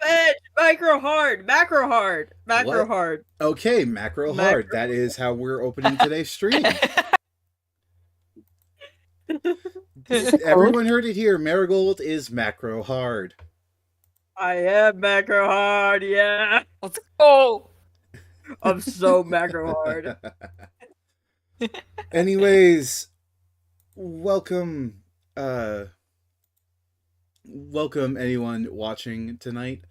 edge, micro hard, macro hard, macro What? hard, Okay, macro hard. macro. That is how we're opening today's stream. Is this a code? Everyone heard it here. Marigold is macro hard. I am macro hard, yeah. Let's go. I'm so macro hard. Anyways, welcome welcome anyone watching tonight.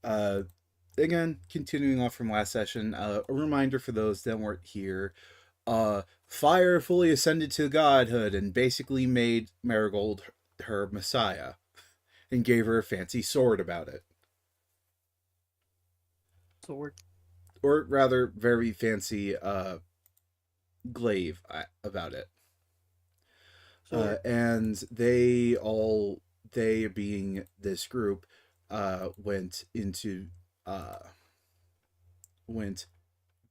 Again, continuing off from last session, a reminder for those that weren't here. Fire fully ascended to godhood and basically made Marigold her messiah and gave her a fancy sword about it. Sword. Or rather, very fancy glaive about it. And they being this group, went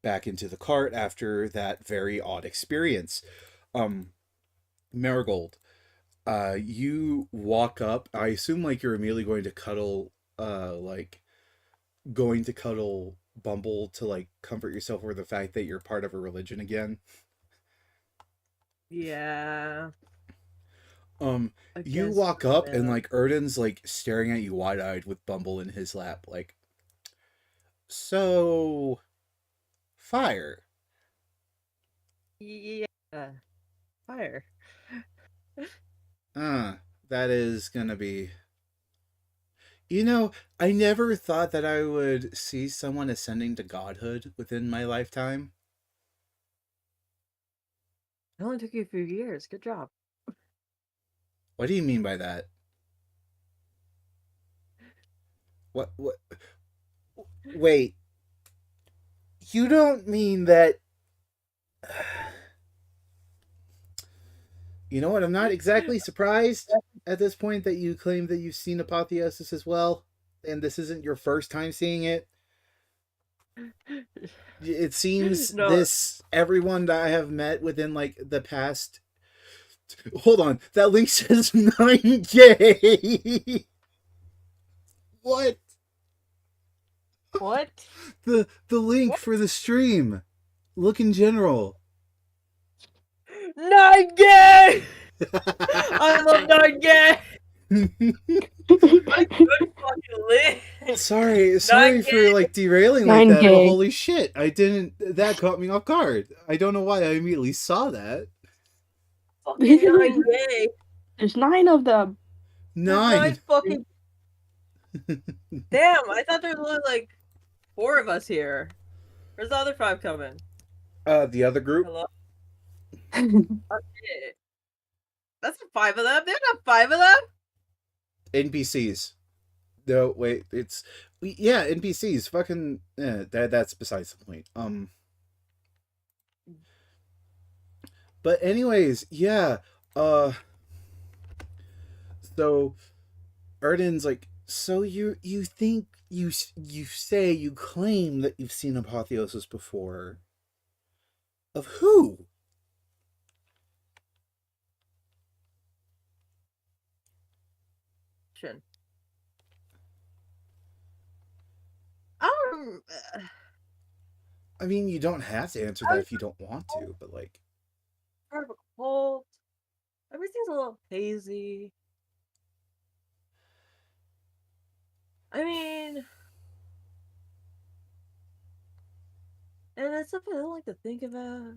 back into the cart after that very odd experience. Marigold, you walk up. I assume like you're immediately going to cuddle Bumble to like comfort yourself over the fact that you're part of a religion again. Yeah. You walk up and like Erden's like staring at you wide-eyed with Bumble in his lap, like, so fire. Yeah. Fire. That is gonna be. You know, I never thought that I would see someone ascending to godhood within my lifetime. It only took you a few years. Good job. What do you mean by that? What? Wait. You don't mean that... You know what? I'm not exactly surprised at this point that you claim that you've seen Apotheosis as well, and this isn't your first time seeing it. It seems everyone that I have met within like the past... Hold on, that link says 9K. What? What? The link for the stream. Look in general. 9K! I love 9K! Sorry for like derailing like that, but holy shit, that caught me off guard. I don't know why I immediately saw that. Fucking 9K. There's 9 of them. 9 fucking... Damn, I thought there were like 4 of us here. Where's the other 5 coming? The other group? Hello? Okay. That's 5 of them? There's not 5 of them? NPCs. No, wait, NPCs. Fucking that's besides the point. But anyways, yeah. So Erden's like, so you think you claim that you've seen Apotheosis before. Of who? I mean, you don't have to answer that if you don't want to, but like... Part of a cult. Everything's a little hazy. I mean... And that's something I don't like to think about.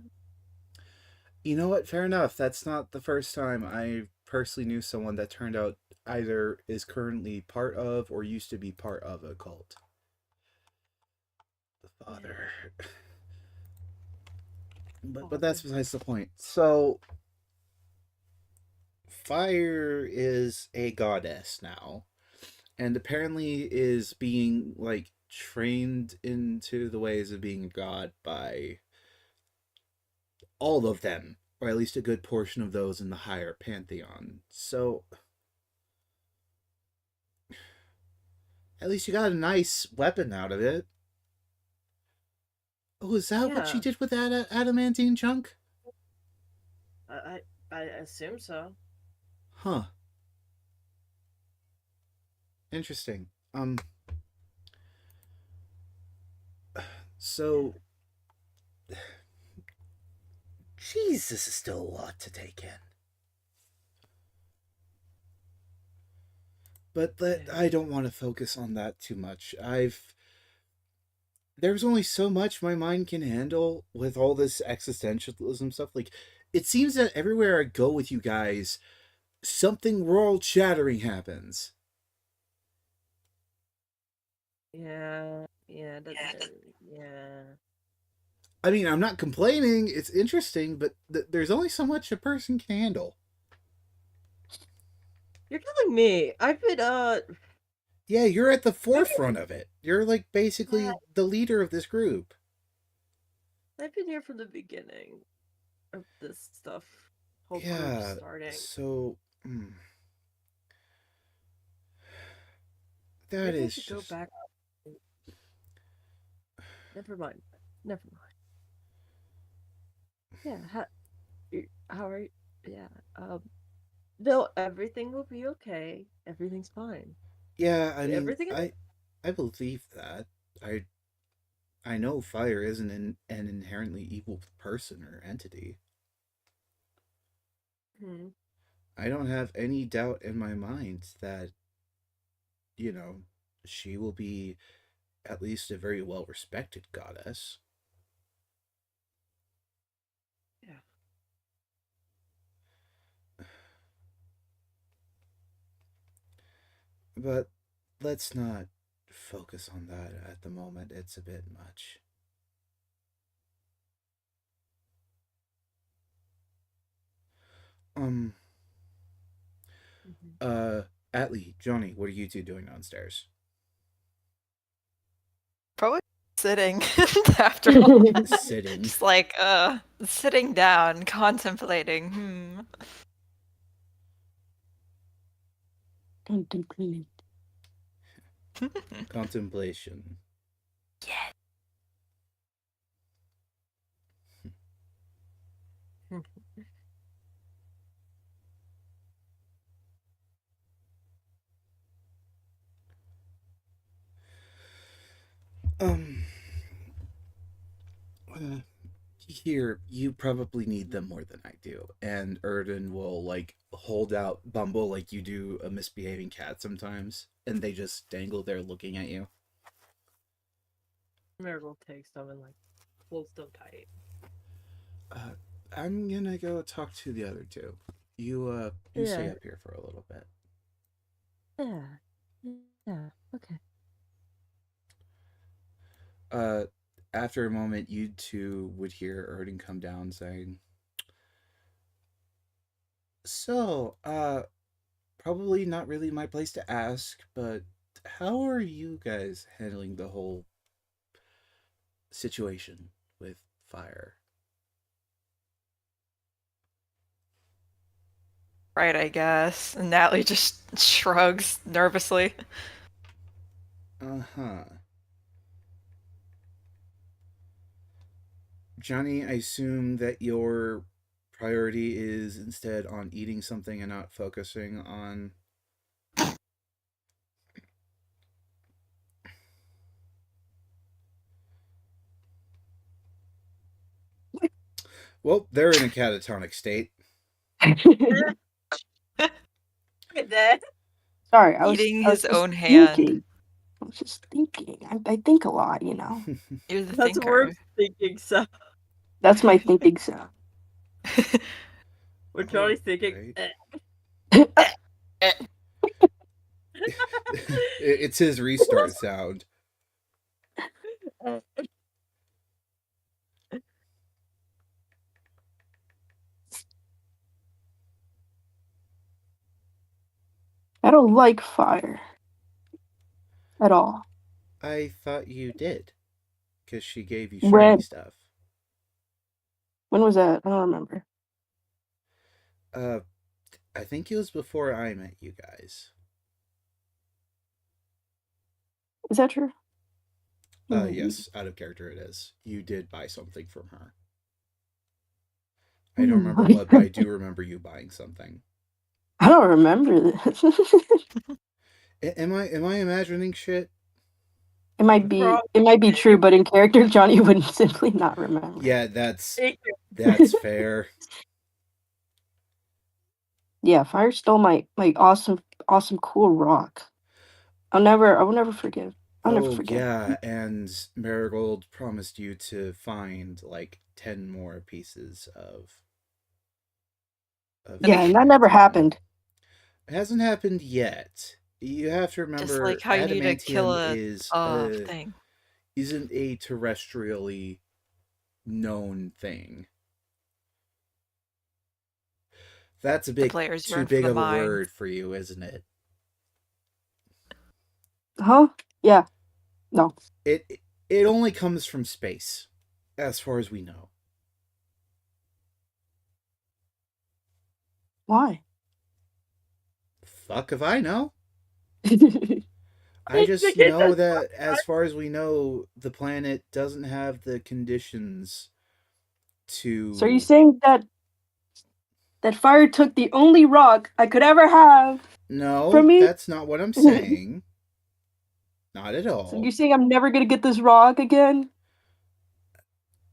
You know what? Fair enough. That's not the first time I personally knew someone that turned out either is currently part of or used to be part of a cult. The father. But that's besides the point. So, Fire is a goddess now, and apparently is being like trained into the ways of being a god by all of them, or at least a good portion of those in the higher pantheon. So at least you got a nice weapon out of it. Oh, is that what she did with that adamantine chunk? I assume so. Huh. Interesting. So, jeez, this is still a lot to take in. But I don't want to focus on that too much. There's only so much my mind can handle with all this existentialism stuff. Like, it seems that everywhere I go with you guys, something world shattering happens. Yeah, yeah. I mean, I'm not complaining. It's interesting, but there's only so much a person can handle. You're telling me. I've been Yeah, you're at the forefront of it. You're like basically yeah, the leader of this group. I've been here from the beginning of this stuff. Whole group Yeah, starting. so that Maybe I is should go just back. Never mind. Never mind. Yeah, how are you? Yeah. No, everything will be okay. Everything's fine. yeah. I mean, Everything. I believe that. I I know fire isn't an inherently evil person or entity. Hmm. I don't have any doubt in my mind that you know she will be at least a very well respected goddess. Yeah. But let's not focus on that at the moment. It's a bit much. Um, Mhm. uh, Atlee, Johnny, what are you two doing downstairs? Probably sitting after all. Sitting. Just like, sitting down, contemplating. Contemplate. Contemplation. Yeah. Um, here, you probably need them more than I do. And Erden will, like, hold out Bumble like you do a misbehaving cat sometimes. And they just dangle there looking at you. Marigold takes them and like holds them tight. Uh, I'm gonna go talk to the other two. You stay Yeah. up here for a little bit. Yeah. Yeah. Okay. After a moment, you two would hear Erden come down saying, "So, probably not really my place to ask, but how are you guys handling the whole situation with fire?" Right, I guess. And Natalie just shrugs nervously. Uh huh. Johnny, I assume that your priority is instead on eating something and not focusing on. Well, they're in a catatonic state. Look at that. Sorry, Eating I was his just own hand. thinking. I was just thinking. I think a lot, you know. You're the That's what we're thinker. thinking. So That's my thinking sound. we're totally thinking. Right. It's his restart sound. I don't like fire at all. I thought you did, because she gave you shiny When stuff. when was that? I don't remember. I think it was before I met you guys. Is that true? Maybe. Yes, out of character it is. You did buy something from her. I don't remember what, but I do remember you buying something. I don't remember this. Am I imagining shit? It might Wrong. be true, but in character, Johnny would simply not remember. Yeah, Thank you. that's fair. Yeah, fire stole my awesome cool rock. I will never forgive. I'll never Oh forget. yeah, and Marigold promised you to find like 10 more pieces of And Yeah, and that never adamantium. happened. It hasn't happened yet. You have to just like remember how you need to kill adamantium a is thing. isn't a terrestrially known thing. That's a The bit players too yearn for big the of a mine. word for you, isn't it? Huh? Yeah. No. It only comes from space, as far as we know. Why? Fuck if I know. I It's just because know that's that as far as we know, the planet doesn't have the conditions So are you to. saying that fire took the only rock I could ever have from No, me? that's not what I'm So saying. Not at all. you're saying I'm never gonna get this rock again?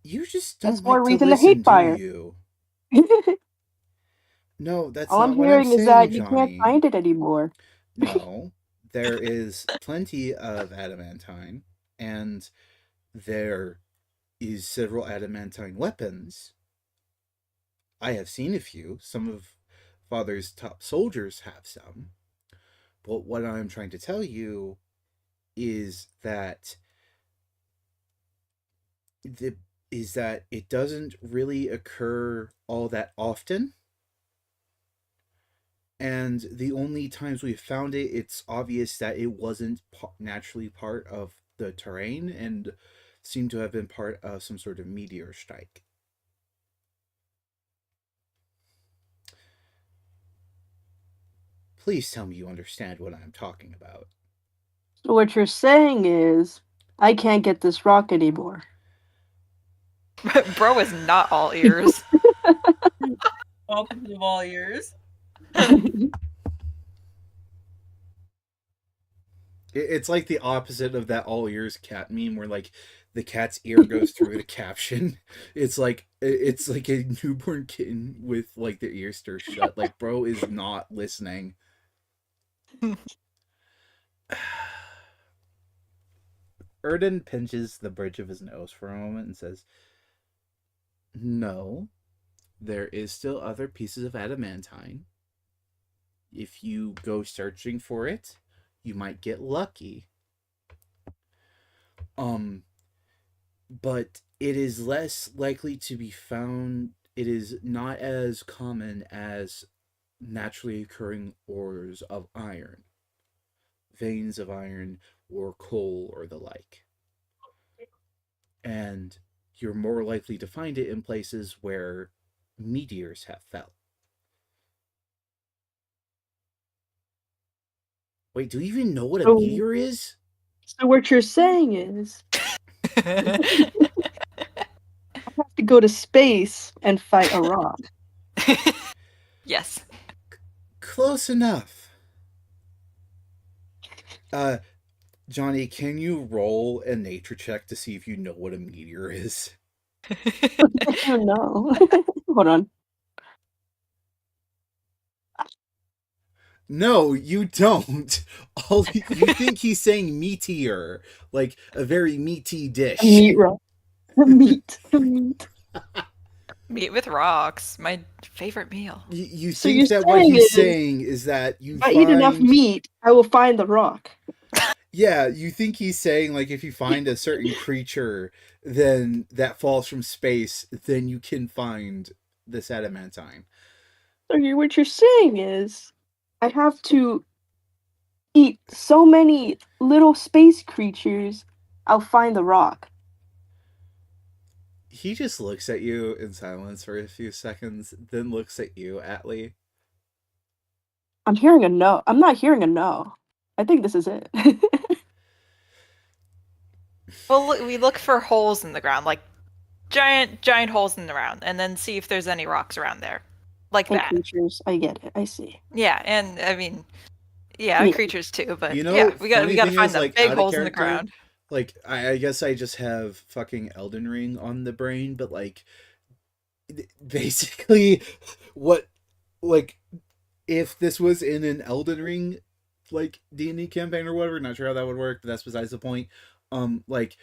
You just That's don't more like to reason to hate listen, do fire. you? No, that's All I'm not what I'm hearing is saying, that you can't Johnny. find it anymore. No, there is plenty of adamantine, and there is several adamantine weapons. I have seen a few. Some of Father's top soldiers have some. But what I'm trying to tell you is that the is that it doesn't really occur all that often. And the only times we've found it, it's obvious that it wasn't naturally part of the terrain and seemed to have been part of some sort of meteor strike. Please tell me you understand what I'm talking about. So what you're saying is I can't get this rock anymore. Bro is not all ears. opposite of all ears. It's like the opposite of that all ears cat meme where like the cat's ear goes through the caption. It's like a newborn kitten with like their ears still shut. Like bro is not listening. Erden pinches the bridge of his nose for a moment and says, "No, there is still other pieces of adamantine. If you go searching for it, you might get lucky. Um, but it is less likely to be found. It is not as common as naturally occurring ores of iron, veins of iron, or coal, or the like. And you're more likely to find it in places where meteors have fell." Wait, do you even know what a so, meteor is? so what you're saying is I have to go to space and fight a rock. Yes. Close enough. Uh, Johnny, can you roll a nature check to see if you know what a meteor is? I don't know. Hold on. No, you don't. All you think he's saying meteor, like a very meaty A dish. meat rock. A meat. A meat. Meat with rocks, my favorite meal. You So you're think that what saying he's is saying is that if you I eat enough find. meat, I will find the rock. Yeah, you think he's saying like if you find a certain creature then that falls from space, then you can find this adamantine. So what you're saying is I have to eat so many little space creatures, I'll find the rock. He just looks at you in silence for a few seconds, then looks at you, Atlee. I'm hearing a no. I'm not hearing a no. I think this is it. Well, we look for holes in the ground, like giant holes in the ground, and then see if there's any rocks around there, like And that. creatures. I get it. I see. Yeah, and I mean, yeah, Yeah. creatures too, but You yeah, know, we got funny we got to thing find is the like big out of holes in the character, ground. Like, I guess I just have fucking Elden Ring on the brain, but like, basically, what, like, if this was in an Elden Ring, like, D&D campaign or whatever, not sure how that would work, but that's besides the point. Like,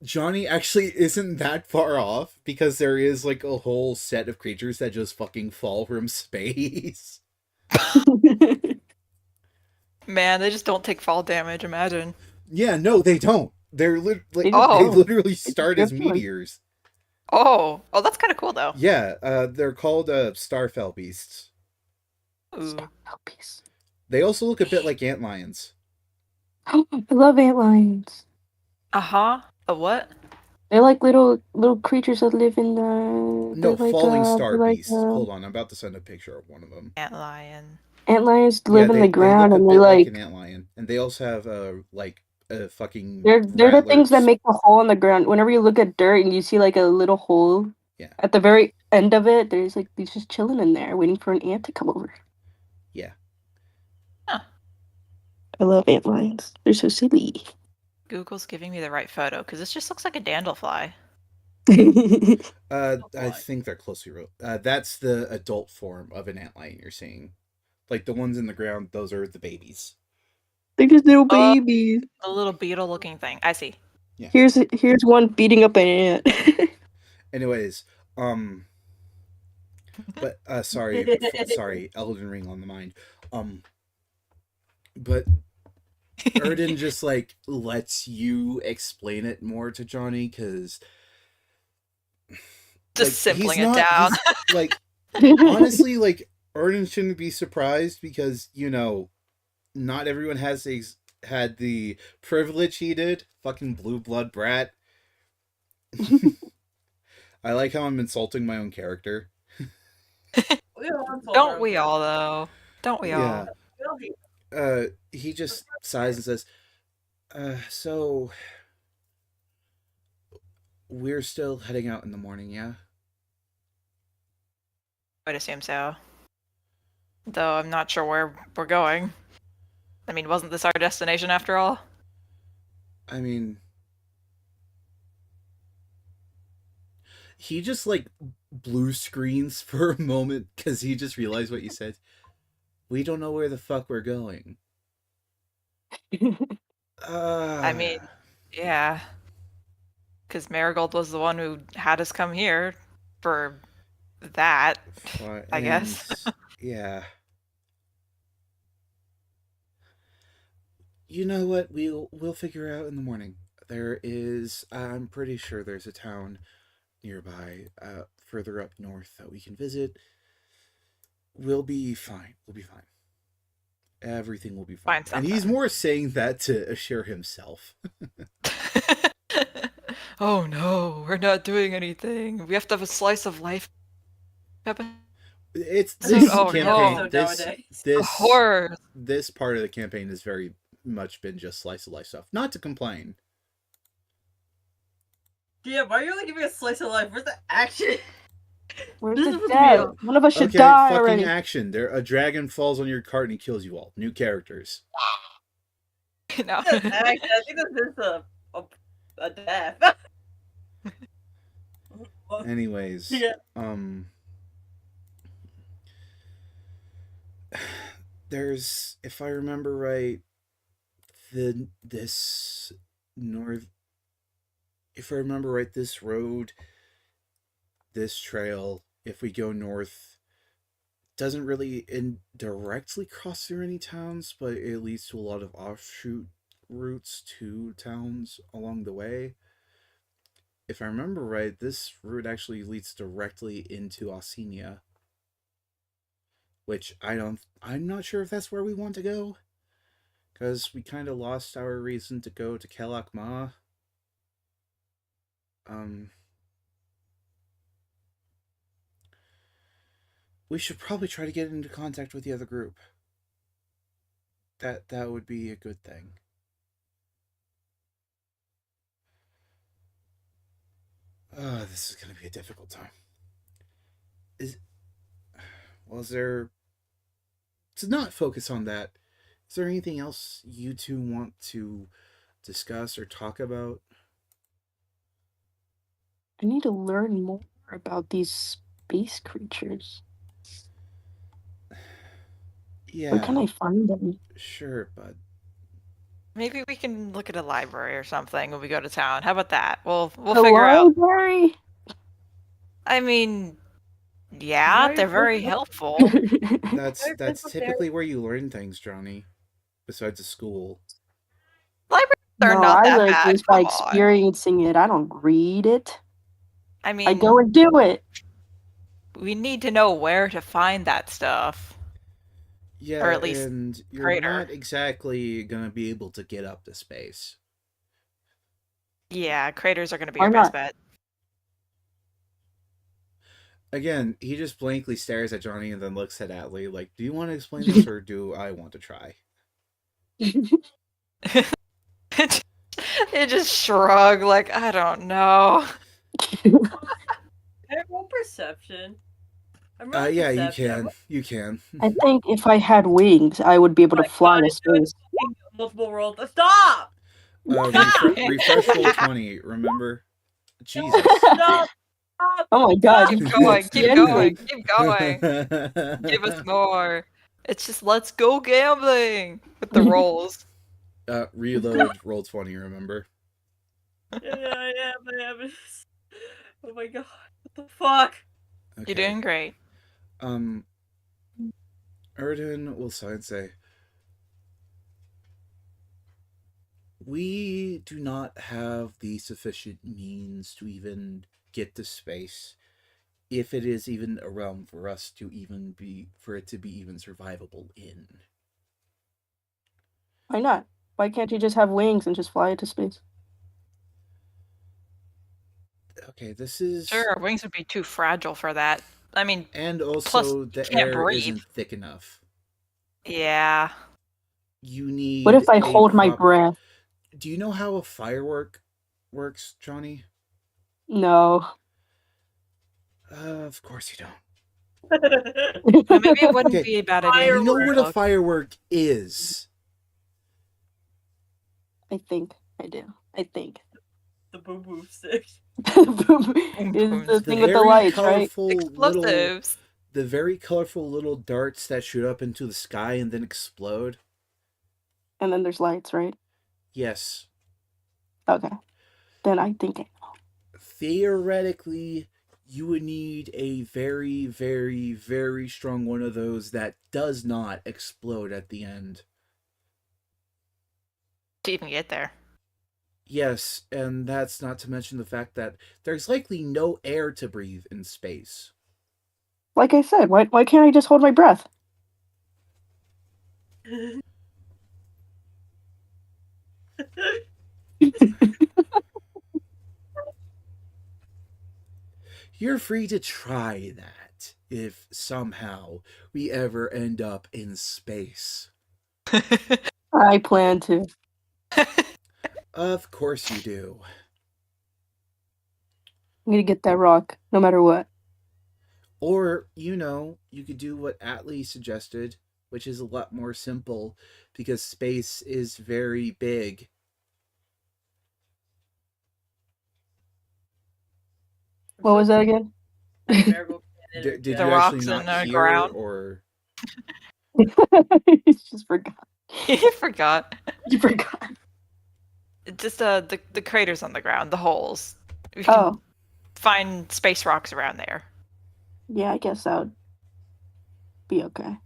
Johnny actually isn't that far off because there is like a whole set of creatures that just fucking fall from space. Man, they just don't take fall damage. Imagine. Yeah, no, they don't. They Like just they Oh, don't. literally They just start as drift on. meteors. oh, that's kind of cool though. Yeah, they're called starfell beasts. Ooh. Puppies. They also look a bit like antlions. I love antlions. Uh huh. A what? They're like little creatures that live in the. No, falling star They're like beasts. Hold on, I'm about to send a picture of one of them. Antlion. antlions Yeah, live in the they look ground, a and they bit like an like antlion, and they also have like a fucking they're the rattler. things that make the hole in the ground. Whenever you look at dirt and you see like a little hole Yeah, at the very end of it, there's like these just chilling in there, waiting for an ant to come over. yeah. Huh. I love antlions. They're so silly. Google's giving me the right photo because this just looks like a dandelion. I think they're closely that's the adult form of an antlion you're seeing. Like the ones in the ground, those are the babies. They're just little Oh, babies. a little beetle-looking thing. I see. Yeah. Here's one beating up an ant. Anyways, but sorry, Elden Ring on the mind. But Erden just like lets you explain it more to Johnny because like Just simpling it down. he's like honestly like Erden shouldn't be surprised because not everyone had the privilege he did. Fucking blue blood brat. I like how I'm insulting my own character. Don't we all though? Don't we Yeah. all? He just sighs and says, so we're still heading out in the morning, yeah? I'd assume so. Though I'm not sure where we're going. I mean, wasn't this our destination after all? I mean, he just like blue screens for a moment because he just realized what you said. We don't know where the fuck we're going. I mean, yeah. Because Marigold was the one who had us come here for that, I guess. And yeah. You know what? We'll figure out in the morning. I'm pretty sure there's a town nearby, further up north that we can visit. We'll be fine. We'll be fine. Everything will be fine. Find And he's something. more saying that to assure himself. Oh no, we're not doing anything. We have to have a slice of life episode. It's Soon. this Oh campaign. no. This Horror. this part of the campaign has very much been just slice of life stuff. Not to complain. Yeah, why are you only giving a slice of life? Where's the action? Where's This the was death? real. One of us should Okay, die fucking already. action. A dragon falls on your cart and he kills you all. New characters. No. Action. I think this is a death. Anyways, Yeah. There's, if I remember right, this north. If I remember right, this road, this trail, if we go north, doesn't really indirectly cross through any towns, but it leads to a lot of offshoot routes to towns along the way. If I remember right, this route actually leads directly into Ossenia, which I'm not sure if that's where we want to go, because we kind of lost our reason to go to Kelak Ma. We should probably try to get into contact with the other group. That would be a good thing. This is gonna be a difficult time. Is is there, to not focus on that? Is there anything else you two want to discuss or talk about? I need to learn more about these space creatures. Where can Yeah, I find them? sure, bud. Maybe we can look at a library or something when we go to town. How about that? We'll The figure out. library? I mean, yeah, Why they're what's very up helpful. That's why that's physical therapy? typically where you learn things, Johnny. Besides the school. Libraries are No, not I that learned bad. things by Come on. experiencing it. I don't read it. I I go mean, and do it. we need to know where to find that stuff, or Yeah, at least and the you're crater. not exactly gonna be able to get up to space. Yeah, craters are going to be Why our best not? bet. Again, he just blankly stares at Johnny and then looks at Atlee like, do you want to explain this or do I want to try? They just shrug like, I don't know. Can I roll perception? I'm rolling Yeah, you perception. can. You can. I think if I had wings, I would be able Oh to my fly god, to it's doing space. fucking multiple rolls. Stop! Stop! Refresh roll 20, remember? Jesus. Stop! Stop! Oh my god, Stop! you Keep can't going, see keep going, anything. keep going. Give us more. It's just let's go gambling with the rolls. Reload roll 20, remember? Yeah, I am. Oh my god. What the fuck? You're Okay. doing great. Erden will sigh and say, we do not have the sufficient means to even get to space, if it is even a realm for us to even be, for it to be even survivable in. Why not? Why can't you just have wings and just fly to space? Okay, this is. Sure, our wings would be too fragile for that. I mean, And plus, also, you the can't air breathe. isn't thick enough. Yeah. You What if need I a hold my prop. breath? Do you know how a firework works, Johnny? No. Of course you don't. Maybe it wouldn't Okay, be a bad idea you to know take Firework. what a a look. firework is. I think I do. I think. The boom boom stick. Boom Is boom the The thing with the very lights, right? colorful little explosives. the very colorful little darts that shoot up into the sky and then explode. And then there's lights, right? Yes. Okay. Then I think Theoretically, you would need a very, very, very strong one of those that does not explode at the end. To even get there. Yes, and that's not to mention the fact that there's likely no air to breathe in space. like I said, why can't I just hold my breath? You're free to try that if somehow we ever end up in space. I plan to. Of course you do. I'm gonna get that rock, no matter what. Or, you could do what Atlee suggested, which is a lot more simple because space is very big. What was that again? And Marigold can't Did The you interject. actually rocks not in the hear, ground. or. You just forgot. You forgot. You forgot. Just the craters on the ground, the holes. We can Oh, find space rocks around there. yeah, I guess that would be okay.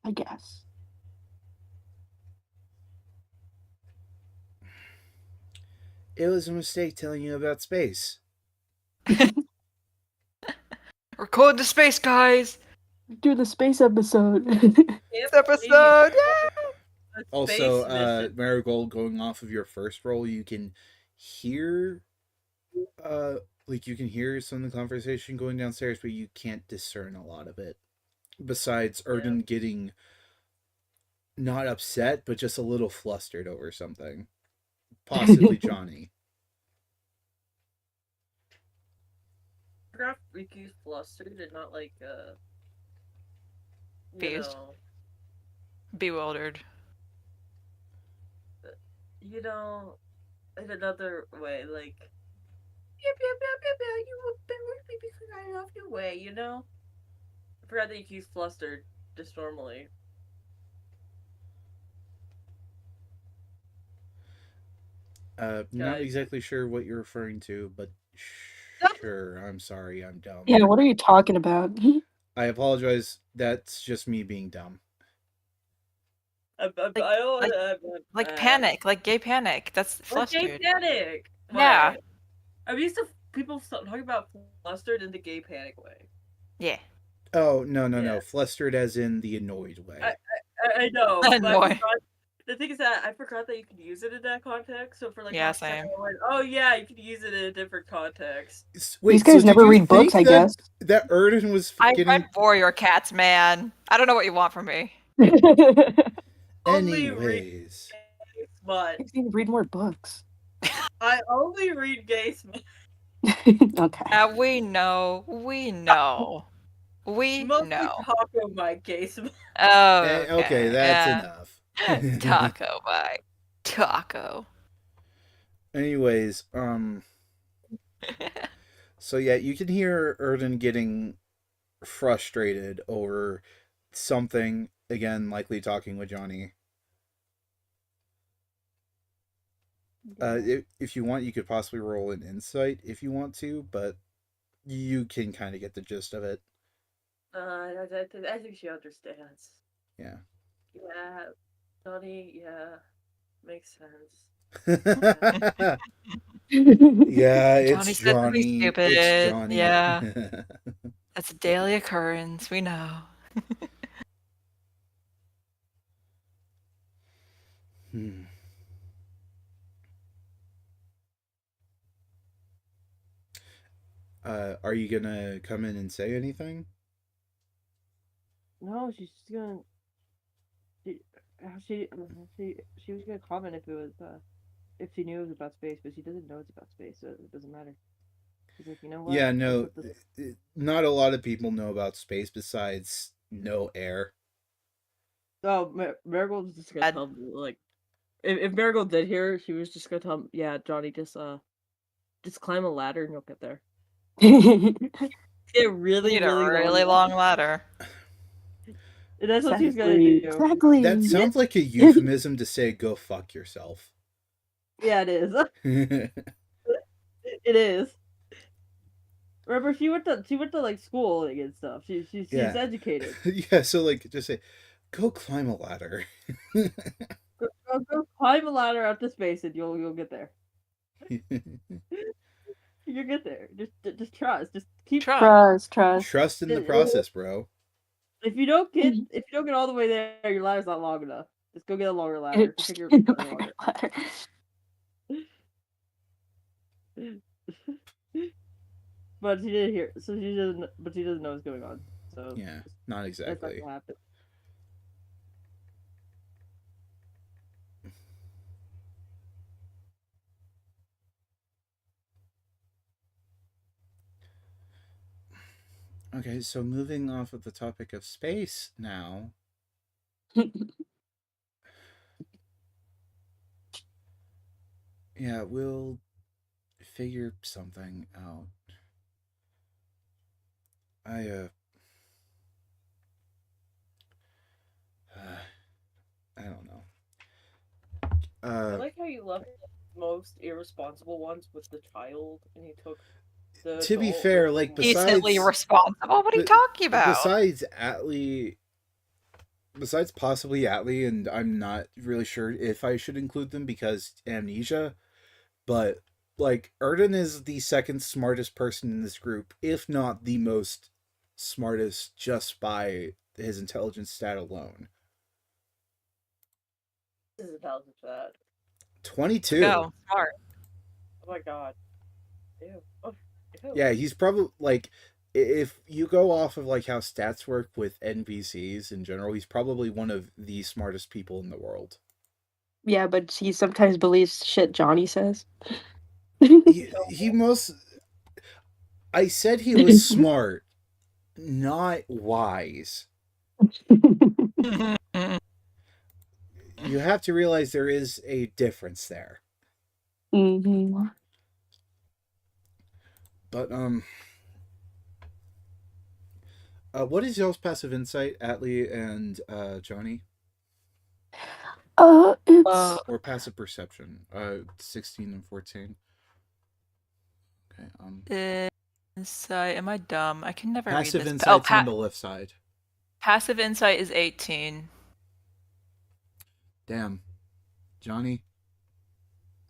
I guess. It was a mistake telling you about space. Record the space, guys. Do the space episode. This episode. Also, Space mission. Marigold, going off of your first roll, you can hear you can hear some of the conversation going downstairs, but you can't discern a lot of it. Besides Erden getting not upset, but just a little flustered over something. Possibly Johnny. Paragraph Riku's flustered and not like Confused. know. Bewildered. you know, in another way, like, pew, pew, pew, pew, pew, you will be flying off your way, you know? I forgot that you can use flustered just normally. Not God. exactly sure what you're referring to, but sure. I'm sorry, I'm dumb. Yeah, what are you talking about? I apologize. That's just me being dumb. I Like, don't like panic, like gay panic. That's like gay flustered. panic Yeah. way. I'm used to people talking about flustered in the gay panic way. Yeah. Oh, no, no, Yeah, no. Flustered as in the annoyed I way. I know, but I Annoy. forgot. The thing is that I forgot that you could use it in that context. So for like Yeah, half a second, same. I went, "Oh yeah, you could use it in a different context." These Wait, so guys did never you read books, think I that guess. Erden was I read getting Warrior Cats, man. I don't know what you want from me. Only read anyways? gay smut. You need to read more books. I only read gay smut. Okay. We know. We know. We Mostly know. Taco my gay smut. Okay, Okay. that's Yeah. enough. Taco bite. Taco. Anyways, so yeah, you can hear Erden getting frustrated over something again, likely talking with Johnny. Yeah. If you want, you could possibly roll an insight if you want to, but you can kind of get the gist of it. I think she understands. Yeah. Yeah, Johnny. Yeah, makes sense. Yeah, it's Johnny said to be Johnny. It's stupid. Johnny. Yeah. That's a daily occurrence. We know. Hmm. Are you gonna come in and say anything? No, she's just gonna. She, she, she was gonna comment if it was if she knew it was about space, but she doesn't know it's about space, so it doesn't matter. She's like, you know what? Yeah, I'll no, put this. not a lot of people know about space besides no air. Oh, Marigold's just gonna Bad. tell me like, if Marigold did hear, she was just gonna tell him, yeah, Johnny, just climb a ladder and you'll get there. Get You really, need a really long. really long ladder. And that's what she's gonna Exactly. do. That Exactly. sounds like a euphemism to say "go fuck yourself." Yeah, it is. It is. Remember, she went to like school and stuff. She's Yeah, educated. yeah. So like, just say, "Go climb a ladder." Go climb a ladder up to space and you'll get there. You'll get there. Just trust. Just keep. Trust. Trust. Trust in the process, bro. If you don't get all the way there, your ladder's not long enough. Just go get a longer ladder. Just take your ladder longer. But she didn't hear, so she doesn't. But she doesn't know what's going on. So Yeah, not that's not exactly. gonna happen. Okay, so moving off of the topic of space now. Yeah, we'll figure something out. I I don't know. I Uh, like how you left the most irresponsible ones with the child, and you took the to be adult fair, with like Decently besides, responsible. What are you talking about? besides Atlee, besides possibly Atlee, and I'm not really sure if I should include them because amnesia, but like Erden is the second smartest person in this group, if not the most smartest, just by his intelligence stat alone. This is intelligence for that. 22. Go. Smart. Oh my god. Ew. Oh, ew. Yeah, he's probably like, if you go off of like how stats work with NPCs in general, he's probably one of the smartest people in the world. Yeah, but he sometimes believes shit Johnny says. He most. I said he was smart, not wise. you have to realize there is a difference there. Mm-hmm. But what is y'all's passive insight, Atlee and Johnny? It's Or passive perception? 16 and 14. Okay. Insight. Am I dumb? I can never read Passive this. insight's on the left side. Passive insight is 18. Damn, Johnny.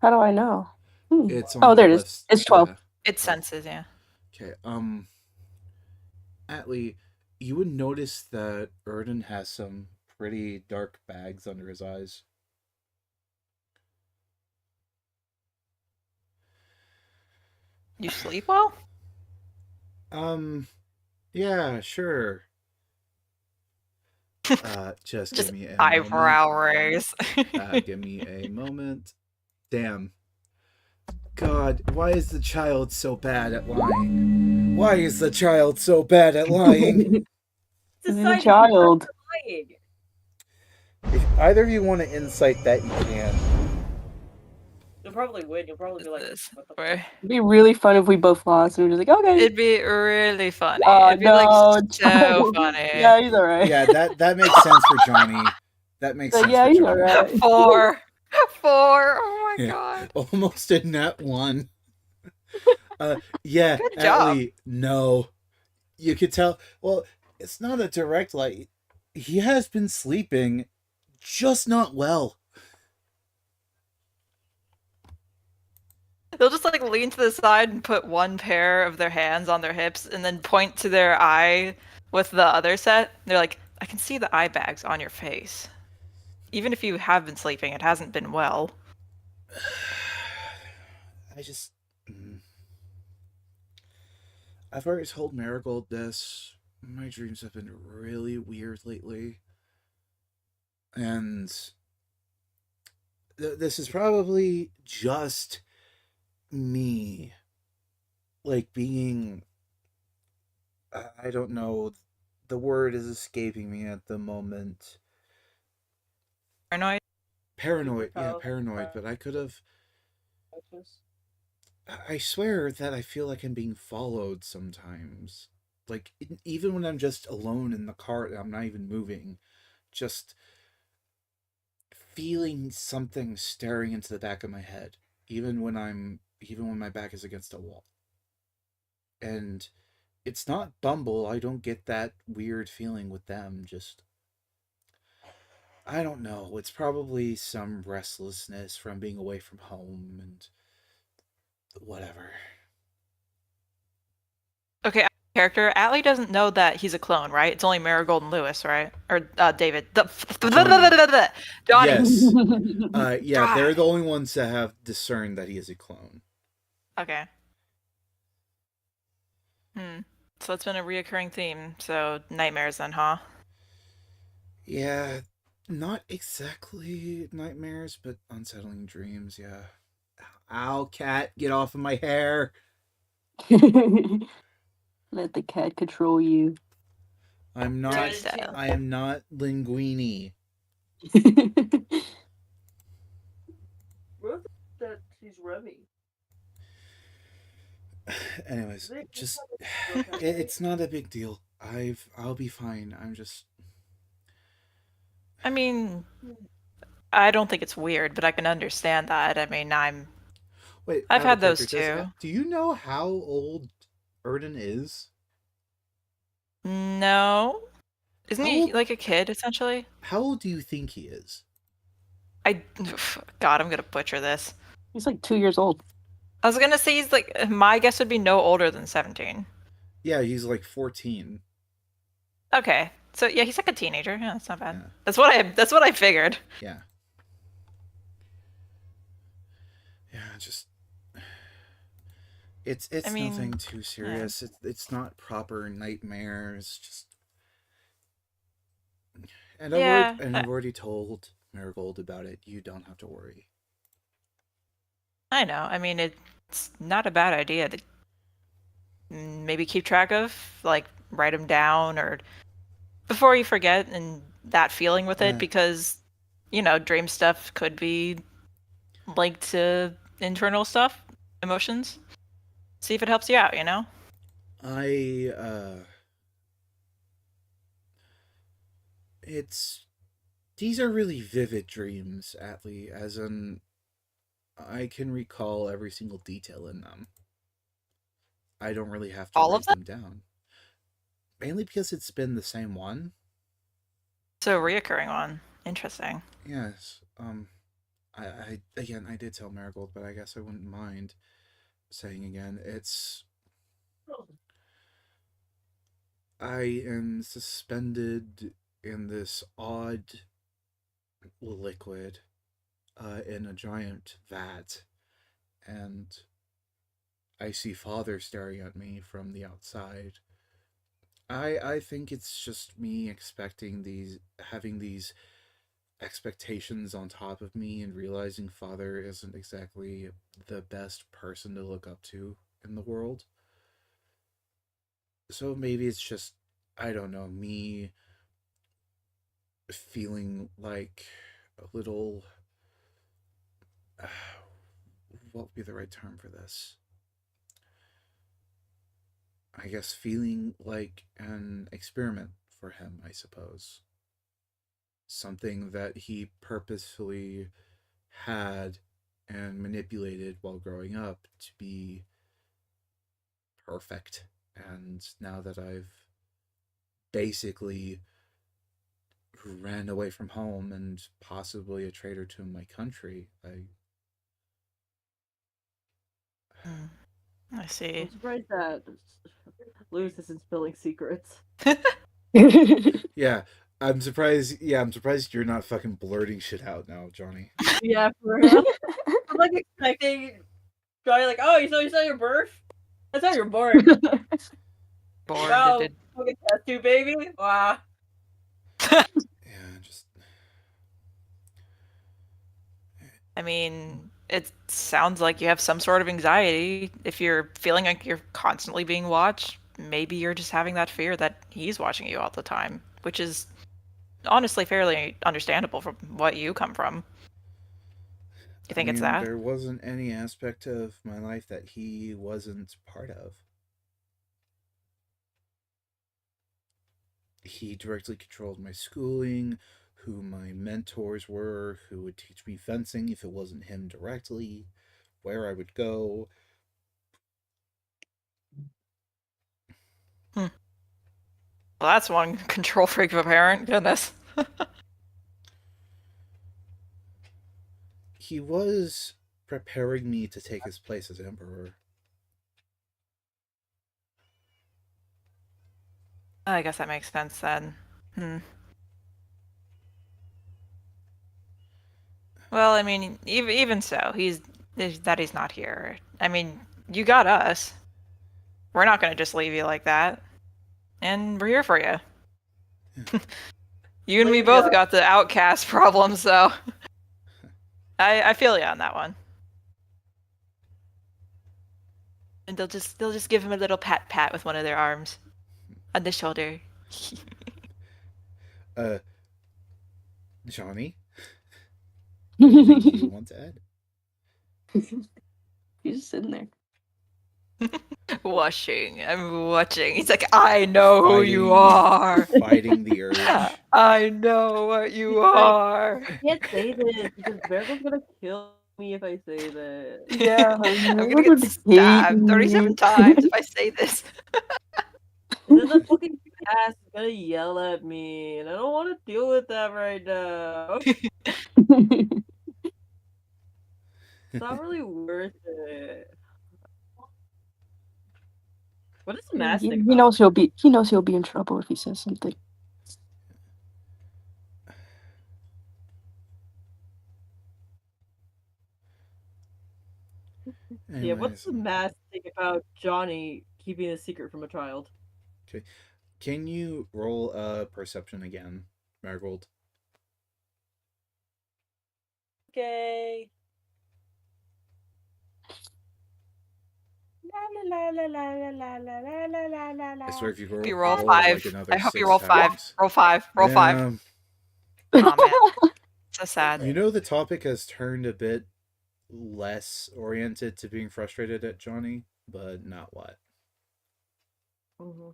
how do I know? It's on Oh, the there it is. list. It's 12. Yeah. It senses, yeah. Okay. Atlee, you would notice that Erden has some pretty dark bags under his eyes. You sleep well? Yeah, sure. Just give me a eyebrow moment. raise. Give me a moment. Damn. God, why is the child so bad at lying? Why is the child so bad at lying? This is a child. If either of you want to insight that, you can. You'll probably win. You'll probably be like, what the fuck? It'd be really fun if we both lost and we're just like, okay. It'd be really funny. Oh, It'd be no. so funny. Yeah, he's alright. Yeah, that makes sense for Johnny. That makes sense yeah, for he's Johnny. alright. 4. Oh my god. Almost a net 1. Yeah, Good job. Atlee, no. You could tell. Well, it's not a direct lie. He has been sleeping, just not well. They'll just lean to the side and put one pair of their hands on their hips and then point to their eye with the other set. They're like, I can see the eye bags on your face. Even if you have been sleeping, it hasn't been well. I've already told Marigold this. My dreams have been really weird lately. And this is probably just me. Being... I don't know. The word is escaping me at the moment. Paranoid? Paranoid, yeah, paranoid, but I could have... I swear that I feel like I'm being followed sometimes. Even when I'm just alone in the car, I'm not even moving. Just feeling something staring into the back of my head. Even when my back is against a wall. And it's not Bumble. I don't get that weird feeling with them. Just... I don't know. It's probably some restlessness from being away from home and... whatever. Okay, character. Atlee doesn't know that he's a clone, right? It's only Marigold and Lewis, right? Or David. Johnny. Yes. Yeah, they're the only ones that have discerned that he is a clone. Okay. So it's been a reoccurring theme. So nightmares then, huh? Yeah, not exactly nightmares, but unsettling dreams, yeah. Ow, cat, get off of my hair. Let the cat control you. I am not Linguini. That she's rubbing. Anyways, just it's not a big deal. I'll be fine. I'm just... I mean, I don't think it's weird, but I can understand that. I mean, Wait, I've had those too. Do you know how old Erden is? No. Isn't he like a kid, essentially? How old do you think he is? God, I'm gonna butcher this. He's 2 years old. I was gonna say he's my guess would be no older than 17. Yeah, he's 14. Okay. So yeah, he's a teenager. Yeah, that's not bad. Yeah. That's what I figured. Yeah. Yeah, just... It's nothing too serious. Yeah. It's not proper nightmares. Just... And I've already told Marigold about it. You don't have to worry. I know. I mean, it's not a bad idea to maybe keep track of, write them down or before you forget, and that feeling with it, because dream stuff could be linked to internal stuff, emotions. See if it helps you out, I it's these are really vivid dreams, Atlee, as in I can recall every single detail in them. I don't really have to All of write them? them down. Mainly because it's been the same one. So reoccurring one. Interesting. Yes. I again I did tell Marigold, but I guess I wouldn't mind saying again. I am suspended in this odd liquid in a giant vat, and I see Father staring at me from the outside. I think it's just me having these expectations on top of me and realizing Father isn't exactly the best person to look up to in the world. So maybe it's just, I don't know, me feeling like a little. Uh, what would be the right term for this? I guess feeling like an experiment for him, I suppose. Something that he purposefully had and manipulated while growing up to be perfect. And now that I've basically ran away from home and possibly a traitor to my country, I see. I'm surprised that Lewis isn't spilling secrets. yeah, I'm surprised. Yeah, I'm surprised you're not fucking blurting shit out now, Johnny. Yeah, for real. I'm like expecting Johnny, like, oh, you saw your birth? That's how you're born. Bored. Wow, Did. fucking test tube baby. Wow. Yeah, just I mean, it sounds like you have some sort of anxiety. If you're feeling like you're constantly being watched, maybe you're just having that fear that he's watching you all the time, which is honestly fairly understandable from what you come from. You I think it's mean, that? there wasn't any aspect of my life that he wasn't part of. He directly controlled my schooling, who my mentors were, who would teach me fencing if it wasn't him directly, where I would go. Hmm. Well, that's one control freak of a parent. Goodness. He was preparing me to take his place as emperor. I guess that makes sense then. Well, I mean, even so, he's not here. I mean, you got us. We're not gonna just leave you like that, and we're here for you. You and me Leave both ya. got the outcast problem, so I feel you on that one. And they'll just give him a little pat with one of their arms on the shoulder. Uh, Johnny, anything you want to add? He's just sitting there. Watching. I'm watching. He's like, I know who you are. Fighting the urge. I know what you are. I can't say this because Bear's gonna kill me if I say that. Yeah, I'm gonna Everyone get hate stabbed 37 me. times if I say this. And then the fucking ass is gonna yell at me, and I don't want to deal with that right now. It's not really worth it. What is the mask he thing he about? knows he'll be in trouble if he says something. Yeah, what's Anyways, the mask thing about Johnny keeping a secret from a child? okay. Can you roll a perception again, Marigold? Okay. I swear if you Hope you roll, roll roll it like 5. another I hope you six roll 5. times. Roll 5. Roll 5. Yeah, Oh man. So sad. You know, the topic has turned a bit less oriented to being frustrated at Johnny, but not what. Mm-hmm.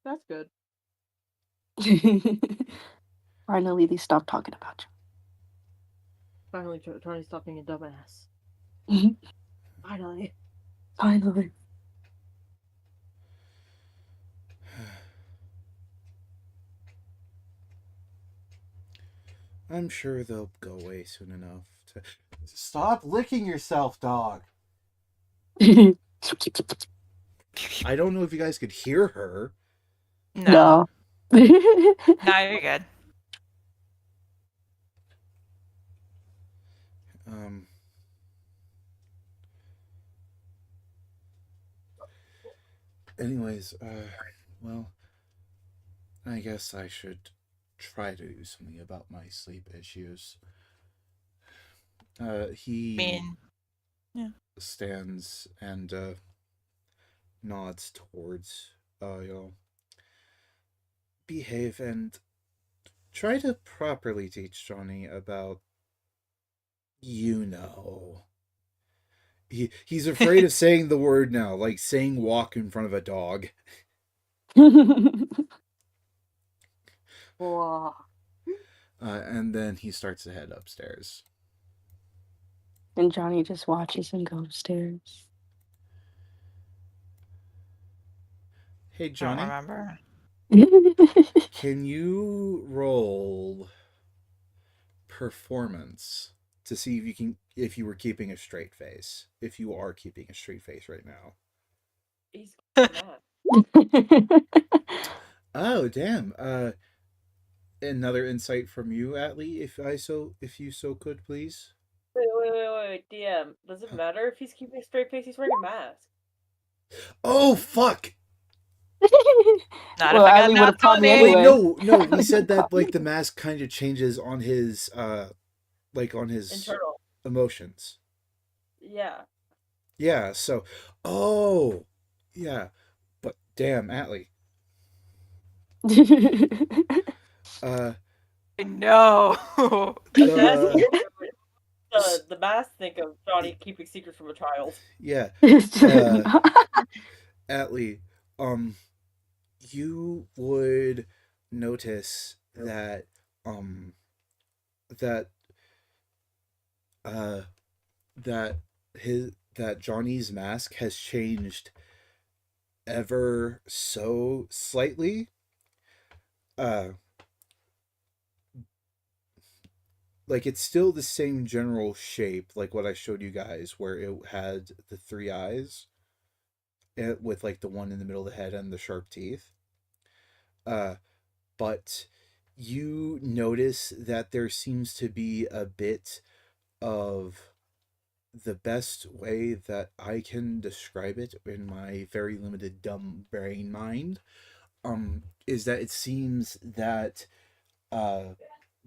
That's good. Finally, they stopped talking about Finally, trying to stop being a dumbass. you. Finally. Finally. I'm sure they'll go away soon enough. Stop licking yourself, dog. I don't know if you guys could hear her. No. No. No, you're good. Um. Anyways, well, I guess I should try to do something about my sleep issues. He mean, yeah. stands and nods towards y'all. Behave and try to properly teach Johnny about, you know. He's afraid of saying the word now, like saying walk in front of a dog. Wow. And then he starts to head upstairs. And Johnny just watches him go upstairs. Hey, I don't Johnny, remember. can you roll performance to see if you were keeping a straight face? If you are keeping a straight face right now. He's mad. Oh, damn. Another insight from you, Atlee, if you so could, please. Wait, DM. Does it matter if he's keeping a straight face? He's wearing a mask. Oh, fuck! Not Well, if I got Ali would have nat taught me 20. Wait, anyway. no, we said that like the mask kind of changes on his Internal. emotions. Yeah. Yeah, so yeah. But damn, Atlee. Uh No. the The mask think of Johnny keeping secrets from a child. yeah, Atlee, you would notice that um that uh that Johnny's mask has changed ever so slightly. Like it's still the same general shape, like what I showed you guys, where it had the three eyes, with like the one in the middle of the head and the sharp teeth. Uh, but you notice that there seems to be a bit of, the best way that I can describe it in my very limited dumb brain mind, is that it seems that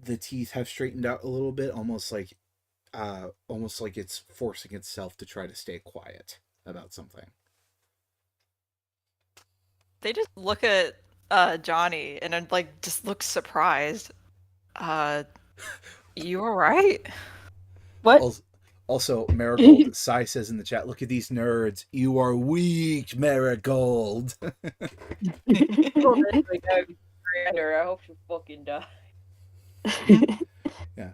the teeth have straightened out a little bit, almost like it's forcing itself to try to stay quiet about something. They just look at Johnny and then like just look surprised. You alright? What? Also, Marigold, Sai says in the chat, look at these nerds. You are weak, Marigold. I hope you fucking die. Yeah.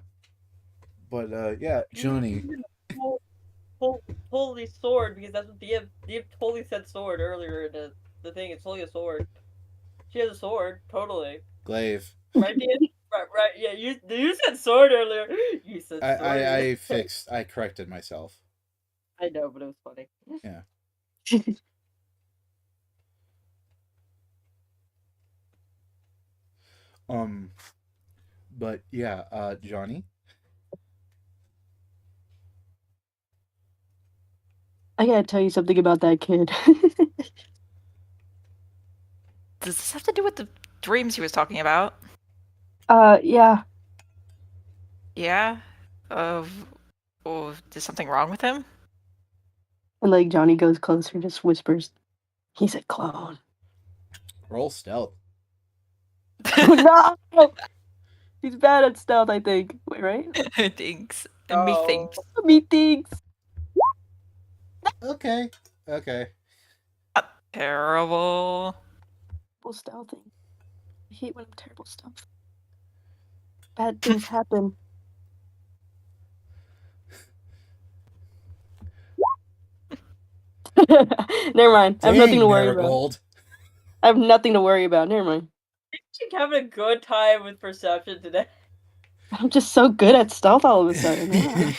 But, yeah, Johnny. Holy sword, because that's what DM totally said sword earlier in the thing. It's totally a sword. She has a sword, totally. Glaive. Right, DM? Right, yeah, you said sword earlier. You said sword. I corrected myself. I know, but it was funny. Yeah. But yeah, Johnny. I gotta tell you something about that kid. Does this have to do with the dreams he was talking about? Yeah. Yeah. Is something wrong with him? And like Johnny goes closer and just whispers, he's a clone. Roll stealth. No! He's bad at stealth, I think. Wait, right? Thanks. Oh. Methinks. Me thinks. Okay. Okay. Terrible. Terrible stealthing. I hate when I'm terrible stealth. Bad things happen. Never mind. I have nothing to worry about. Marigold. I have nothing to worry about. Never mind. You're having a good time with perception today. I'm just so good at stealth all of a sudden. Wow.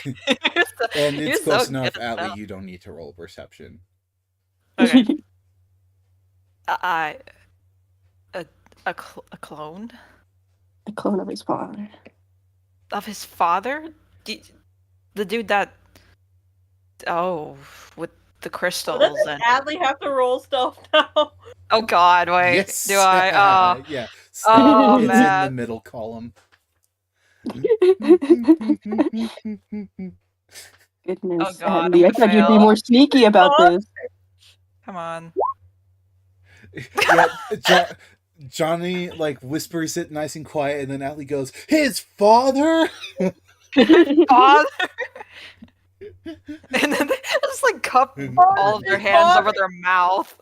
And You're it's so close good enough, at Allie, stealth. you don't need to roll perception. Okay. A clone A clone of his father. of his father? The dude that with the crystals Doesn't and Adley have to roll stuff now? oh god, wait. Yes. Do I? Yeah. Oh, It's in the man. middle column. Goodness, Oh, God, Adley, I I'm thought gonna you'd be fail. more sneaky about this. Come on. Yeah, Johnny like whispers it nice and quiet, and then Allie goes, "His father." Father. And then they just like cup all of their His hands father. over their mouth.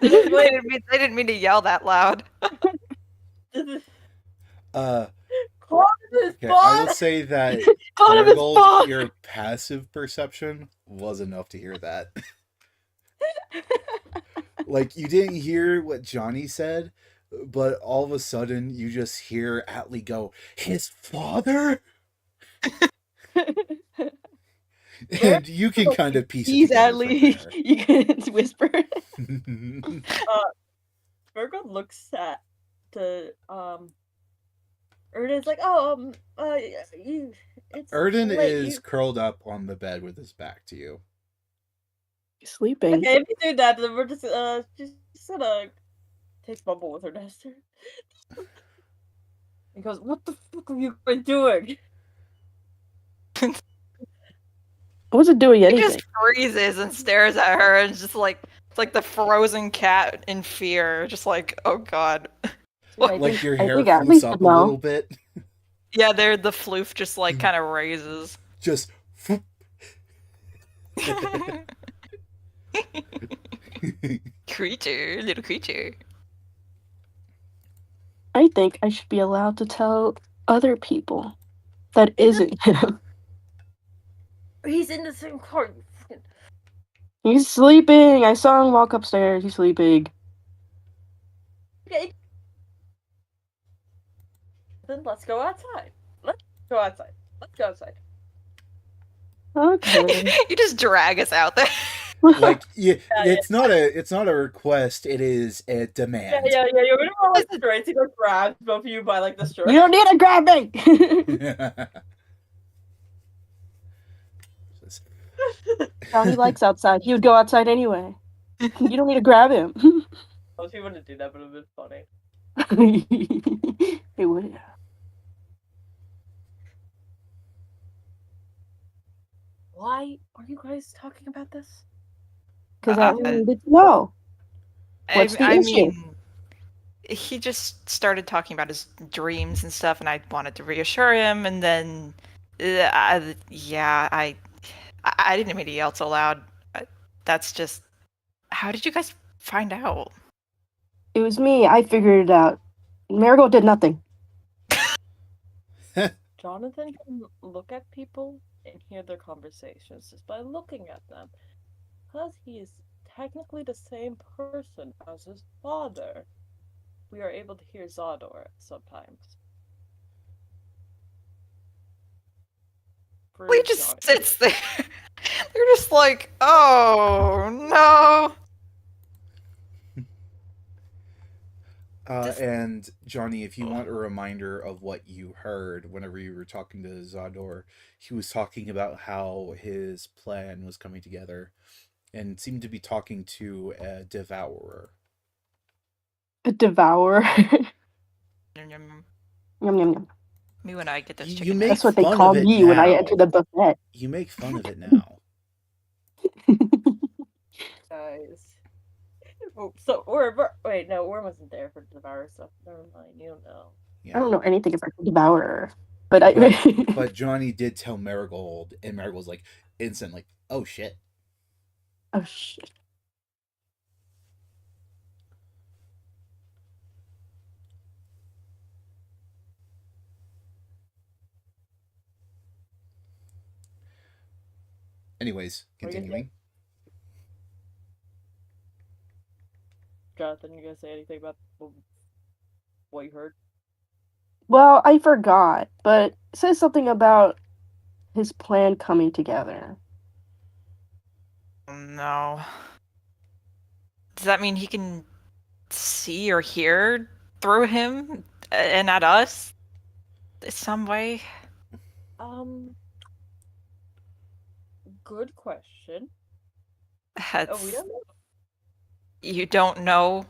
they didn't mean to yell that loud. Clone of his Okay, I will father. say that Clone of his Marigold, father. your passive perception was enough to hear that. Like, you didn't hear what Johnny said, but all of a sudden you just hear Atlee go, "His father?" And you can kind of piece it He's together Adley. from You can whisper. there. Virgo looks at the Erden's like, oh, it's Erden late. is curled up on the bed with his back to you. He's sleeping. Okay, if you do that, then we're just gonna take Bumble with her Nester. He goes, "What the fuck have you been doing?" I wasn't doing He anything. just freezes and stares at her and just like it's like the frozen cat in fear, just like, oh god. Like your hair Adley floofs should up a know. little bit. Yeah, the floof just like kind of raises. Just. Creature, little creature. I think I should be allowed to tell other people that isn't him. He's in the same car. You fucking... He's sleeping. I saw him walk upstairs. He's sleeping. Okay. Then let's go outside. Let's go outside. Let's go outside. Okay. You just drag us out there. Like, it's not a request, it is a demand. Yeah. You're gonna roll like straight to go grab both of you by like the shirt. You don't need to grab me. Johnny likes outside. He would go outside anyway. You don't need to grab him. I was going to do that, but it would have been funny. It would. Why are you guys talking about this? Because I needed to know. What's the issue? mean, he just started talking about his dreams and stuff, and I wanted to reassure him. And then, I didn't mean to yell so loud. That's just. How did you guys find out? It was me. I figured it out. Marigold did nothing. Jonathan can look at people and hear their conversations just by looking at them. Because he is technically the same person as his father, we are able to hear Zador sometimes. He just sits there. They're just like, oh no. And Johnny, if you want a reminder of what you heard whenever you were talking to Zador, he was talking about how his plan was coming together and seemed to be talking to a devourer. A devourer. Yum, Yum yum yum. me when I get this You chicken. make That's what they fun call of it me when I now. enter the buffet. You make fun of it now. Guys. Oh, so wait, no, Worm wasn't there for the Devourer stuff. Never mind, you know. I Yeah. don't know anything about the Devourer, but But I. but Johnny did tell Marigold, and Marigold's like instant, like, oh shit. Oh shit. Anyways, What are you gonna say? continuing. Jonathan, you gonna say anything about what you heard? Well, I forgot, but it says something about his plan coming together. No. Does that mean he can see or hear through him and at us some way? Um, good question. Oh, we That's don't know. you don't know.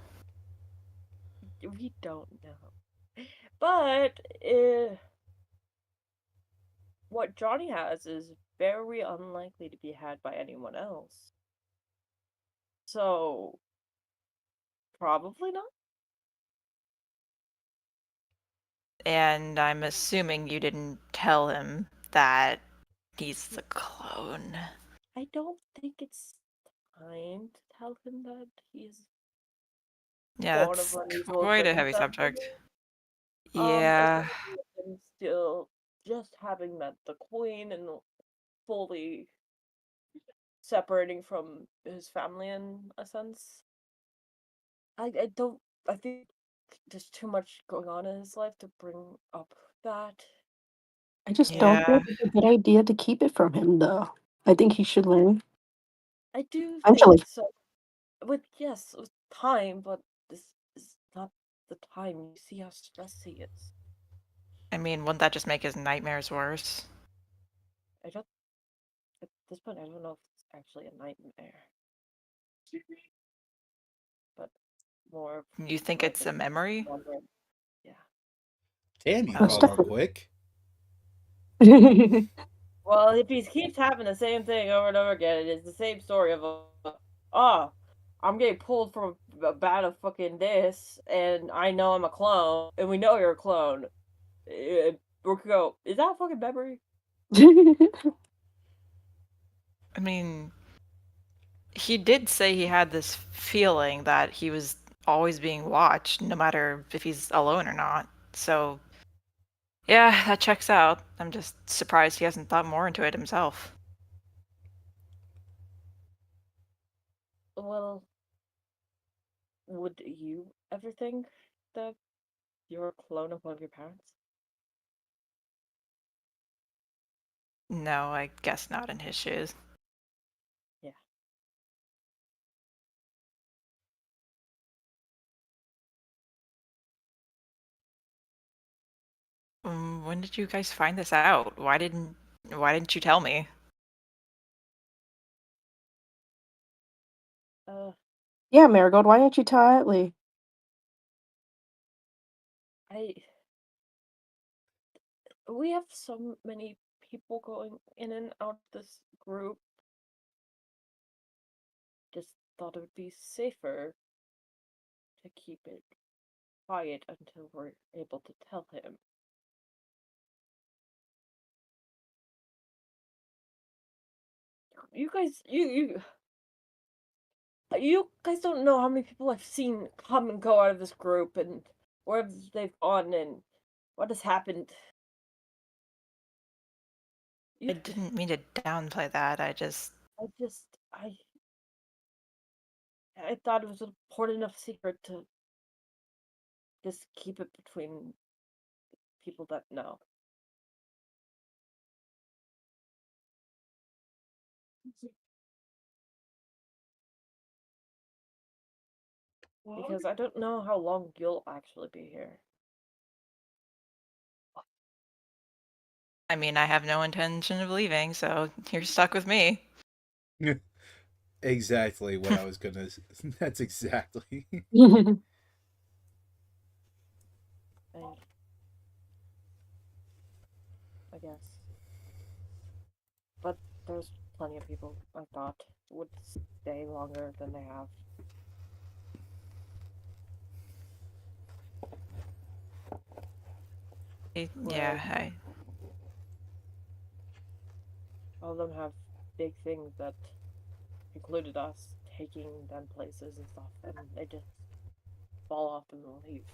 We don't know. But what Johnny has is very unlikely to be had by anyone else. So, probably not. And I'm assuming you didn't tell him that he's the clone. I don't think it's time to tell him that he's Yeah, born of that's unusual quite a heavy circumstances. subject. Yeah. Especially with him still just having met the queen and fully separating from his family in a sense. I don't. I think there's too much going on in his life to bring up that. I just don't Yeah. think it's a good idea to keep it from him, though. I think he should learn I do think eventually. so. With yes, with time, but this is not the time. You see how stressed he is. I mean, wouldn't that just make his nightmares worse? I don't. At this point, I don't know if it's actually a nightmare, but more of You think like it's a memory? wandering. Yeah. Damn, you Most caught on Oh. definitely. quick. Well, if he keeps having the same thing over and over again, it's the same story of oh, I'm getting pulled from a bat of fucking this, and I know I'm a clone, and we know you're a clone. We could go, is that a fucking memory? I mean, he did say he had this feeling that he was always being watched, no matter if he's alone or not. So, yeah, that checks out. I'm just surprised he hasn't thought more into it himself. Well, would you ever think that you're a clone of one of your parents? No, I guess not in his shoes. Yeah. When did you guys find this out? Why didn't you tell me? Uh, Yeah, Marigold, why don't you tell Atlee? I we have so many people going in and out of this group. Just thought it would be safer to keep it quiet until we're able to tell him. You guys, you guys don't know how many people I've seen come and go out of this group and where they've gone and what has happened. I You, didn't mean to downplay that. I just I just, I thought it was an important enough secret to just keep it between people that know. Because I don't know how long you'll actually be here. I mean, I have no intention of leaving, so you're stuck with me. Exactly what I was gonna. That's exactly. And I guess. But there's plenty of people I thought would stay longer than they have. where Yeah, I all of them have big things that included us taking them places and stuff, and they just fall off and leave.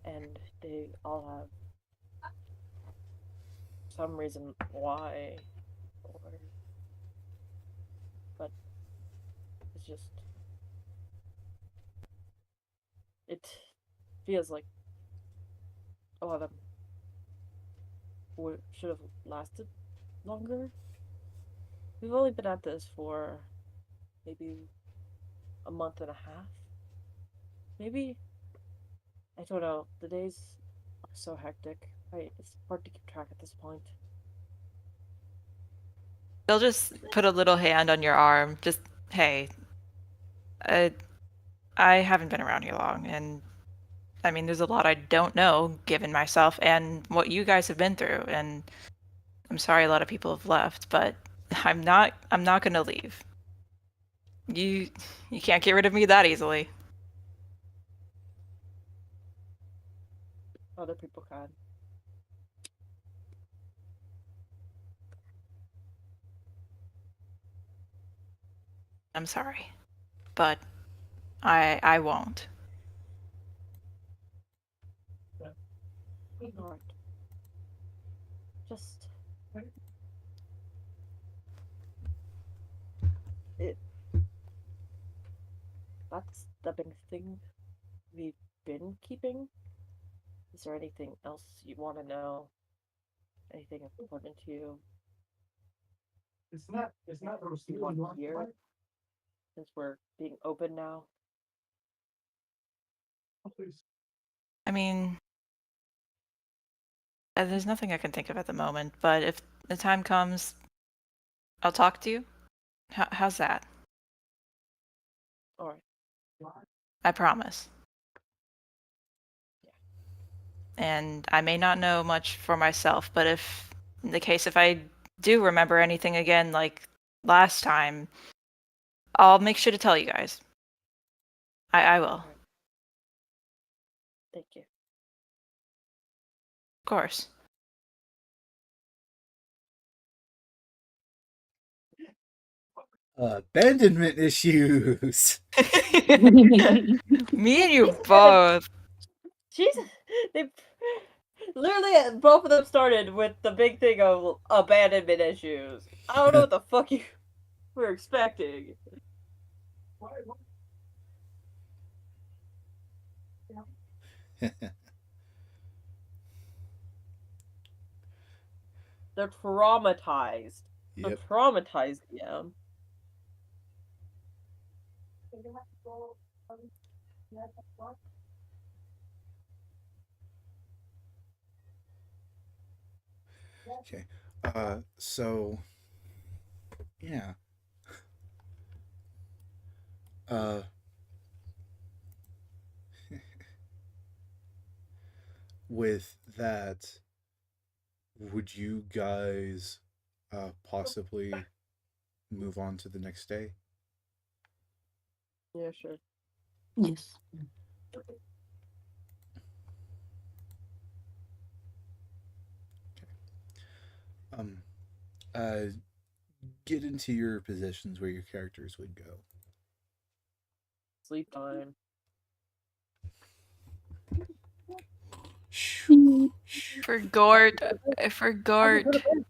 And they all have some reason why, or but it's just it feels like a lot of them should have lasted longer. We've only been at this for maybe a month and a half. Maybe I don't know. The days are so hectic. It's hard to keep track at this point. they'll just put a little hand on your arm. Just hey, I I haven't been around here long, and I mean, there's a lot I don't know, given myself and what you guys have been through. And I'm sorry a lot of people have left, but I'm not gonna leave. You you can't get rid of me that easily. Other people can. I'm sorry, but I won't. All right. Just it. That's the big thing we've been keeping. Is there anything else you want to know? Anything important to you? You want to hear? Since we're being open now. I mean, there's nothing I can think of at the moment, but if the time comes, I'll talk to you. How's that? All right. I promise. Yeah. And I may not know much for myself, but if, in the case if I do remember anything again like last time, I'll make sure to tell you guys. I will. All Of right. Thank you. course. Abandonment issues. Me and you These haven't. both. Jesus, they literally both of them started with the big thing of abandonment issues. I don't know what the fuck you were expecting. They're traumatized. They're Yep. traumatized, yeah. Okay. So yeah. Uh, with that, would you guys possibly move on to the next day? Yeah, sure. Yes. Um, uh, get into your positions where your characters would go. Sleep time. For Gort. For I can go to Gort. bed.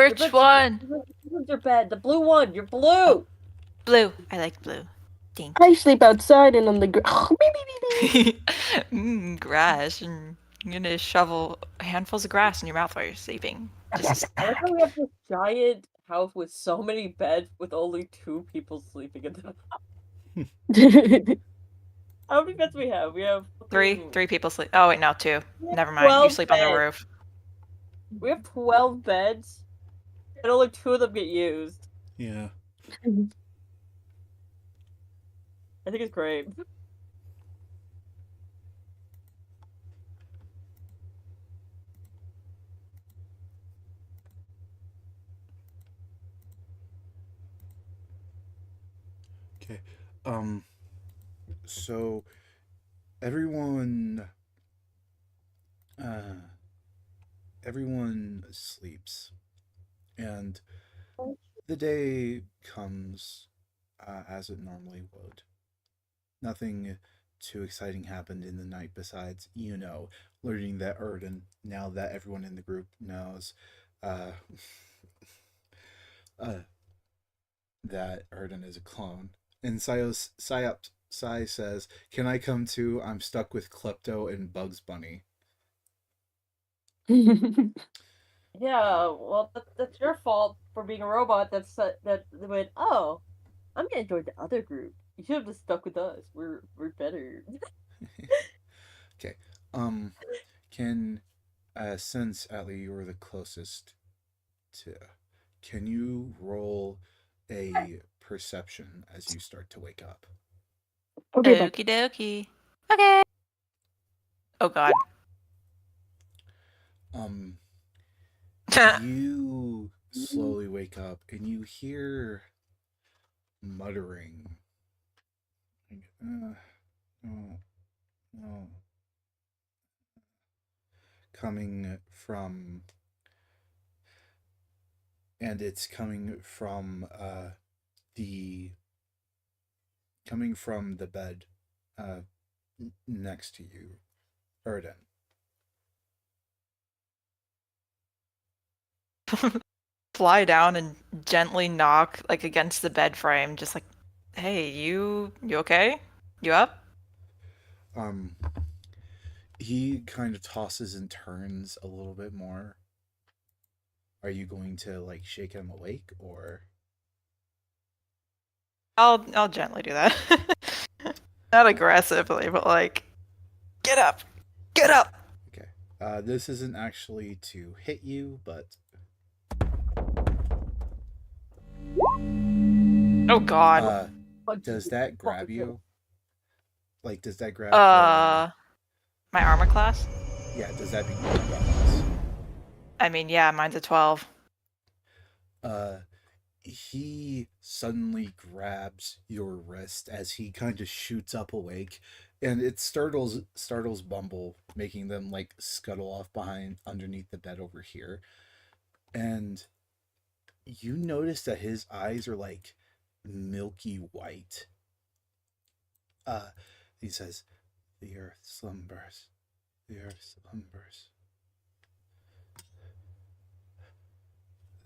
Your Which bed's one? your bed. The blue one. You're blue. Blue. I like blue. I Thanks. sleep outside and on the ground. Grass. You're gonna shovel handfuls of grass in your mouth while you're sleeping. Just I like how we have this giant house with so many beds with only two people sleeping in them. How many beds we have? We have three. fucking Three people sleep. Oh wait, no, two. we have Never mind. You 12 sleep on the beds. roof. We have 12 beds, and only two of them get used. Yeah. I think it's great. Okay. Um. So everyone uh, everyone sleeps, and the day comes as it normally would. Nothing too exciting happened in the night besides, learning that Erden, now that everyone in the group knows, uh, uh, that Erden is a clone. And Sai says, "Can I come too? I'm stuck with Klepto and Bugs Bunny." Yeah, well, that's your fault for being a robot that went, oh, I'm gonna join the other group. You should have just stuck with us. We're better. Okay. Um, can since Ali you're the closest to, can you roll a perception as you start to wake up? Okay, but Okie dokie. Okay. Oh god. Um, you slowly wake up and you hear muttering. Like, no, no, coming from, and it's the coming from the bed uh, next to you, Erden. Fly down and gently knock like against the bed frame, just like, hey, you okay? You up? Um, he kind of tosses and turns a little bit more. Are you going to like shake him awake or? I'll gently do that. Not aggressively, but like, get up, get up. Okay. This isn't actually to hit you, but Oh God. uh, Punch does you. that Fucking grab kill. you? Like, does that grab the? Uh, my armor class. Yeah, does that beat your class? I mean, yeah, mine's a 12. Uh, he suddenly grabs your wrist as he kind of shoots up awake, and it startles Bumble, making them like scuttle off behind underneath the bed over here. And you notice that his eyes are like milky white. Uh, he says, "The earth slumbers. The earth slumbers.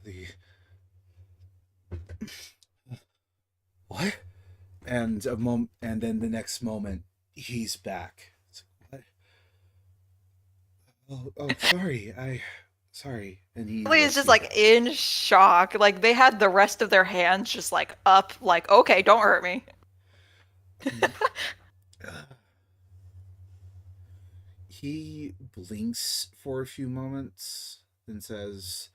The what?" And then the next moment, he's back. It's like, what? Oh, sorry. Sorry. And he Lee is lets just you like go. in shock. Like they had the rest of their hands just like up, like, okay, don't hurt me. He, he blinks for a few moments and says,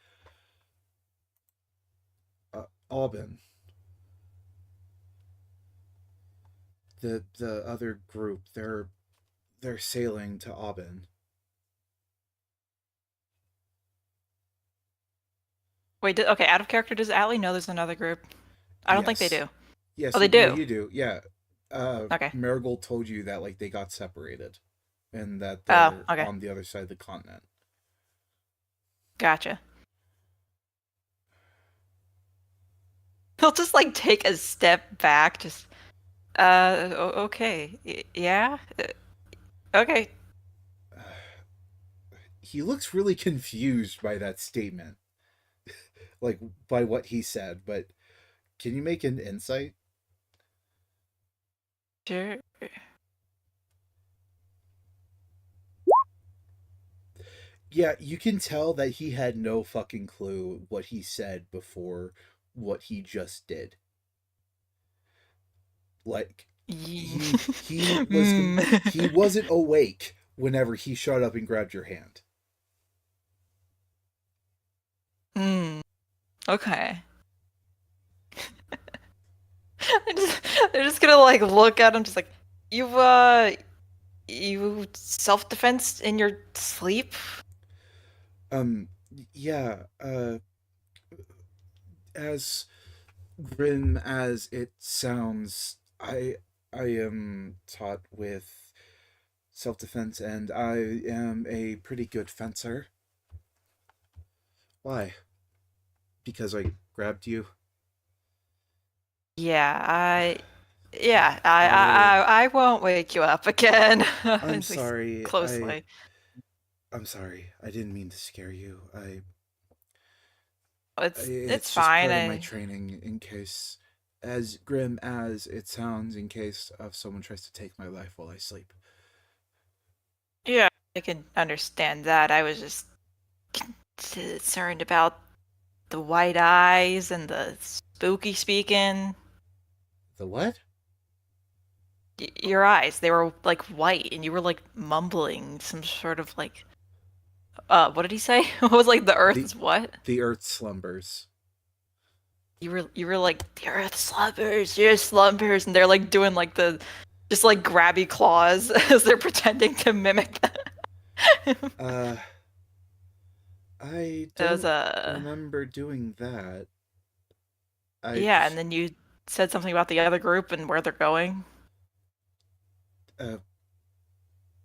"Aubin, the other group, they're sailing to Aubin." Wait, okay, out of character, does Allie know there's another group? I don't think they Yes. do. Oh, Yes, they no, do. you do. Yeah. Okay. Marigold told you that like they got separated and that Oh, they're okay. on the other side of the continent. Gotcha. He'll just like take a step back, just okay. Yeah. Okay. He looks really confused by that statement, like by what he said, but can you make an insight? Sure. Yeah, you can tell that he had no fucking clue what he said before what he just did. Like he Mm. wasn't awake whenever he showed up and grabbed your hand. Mm. Okay. They're just gonna like look at him, just like you self defense in your sleep. Um yeah, as grim as it sounds, I am taught with self defense, and I am a pretty good fencer. Why? Because I grabbed you. Yeah, I I I won't wake you up again. I'm At least sorry. closely. I'm sorry. I didn't mean to scare you. It's It's just fine. part of my training in case, as grim as it sounds, in case of someone tries to take my life while I sleep. Yeah, I can understand that. I was just concerned about the white eyes and the spooky speaking. The what? Your eyes, they were like white, and you were like mumbling some sort of like what did he say? What was like the The earth's what? the earth slumbers. You were like the earth slumbers, your slumbers, and they're like doing like the just like grabby claws as they're pretending to mimic them. Uh, I It was don't a remember doing that. I yeah, and then you said something about the other group and where they're going. uh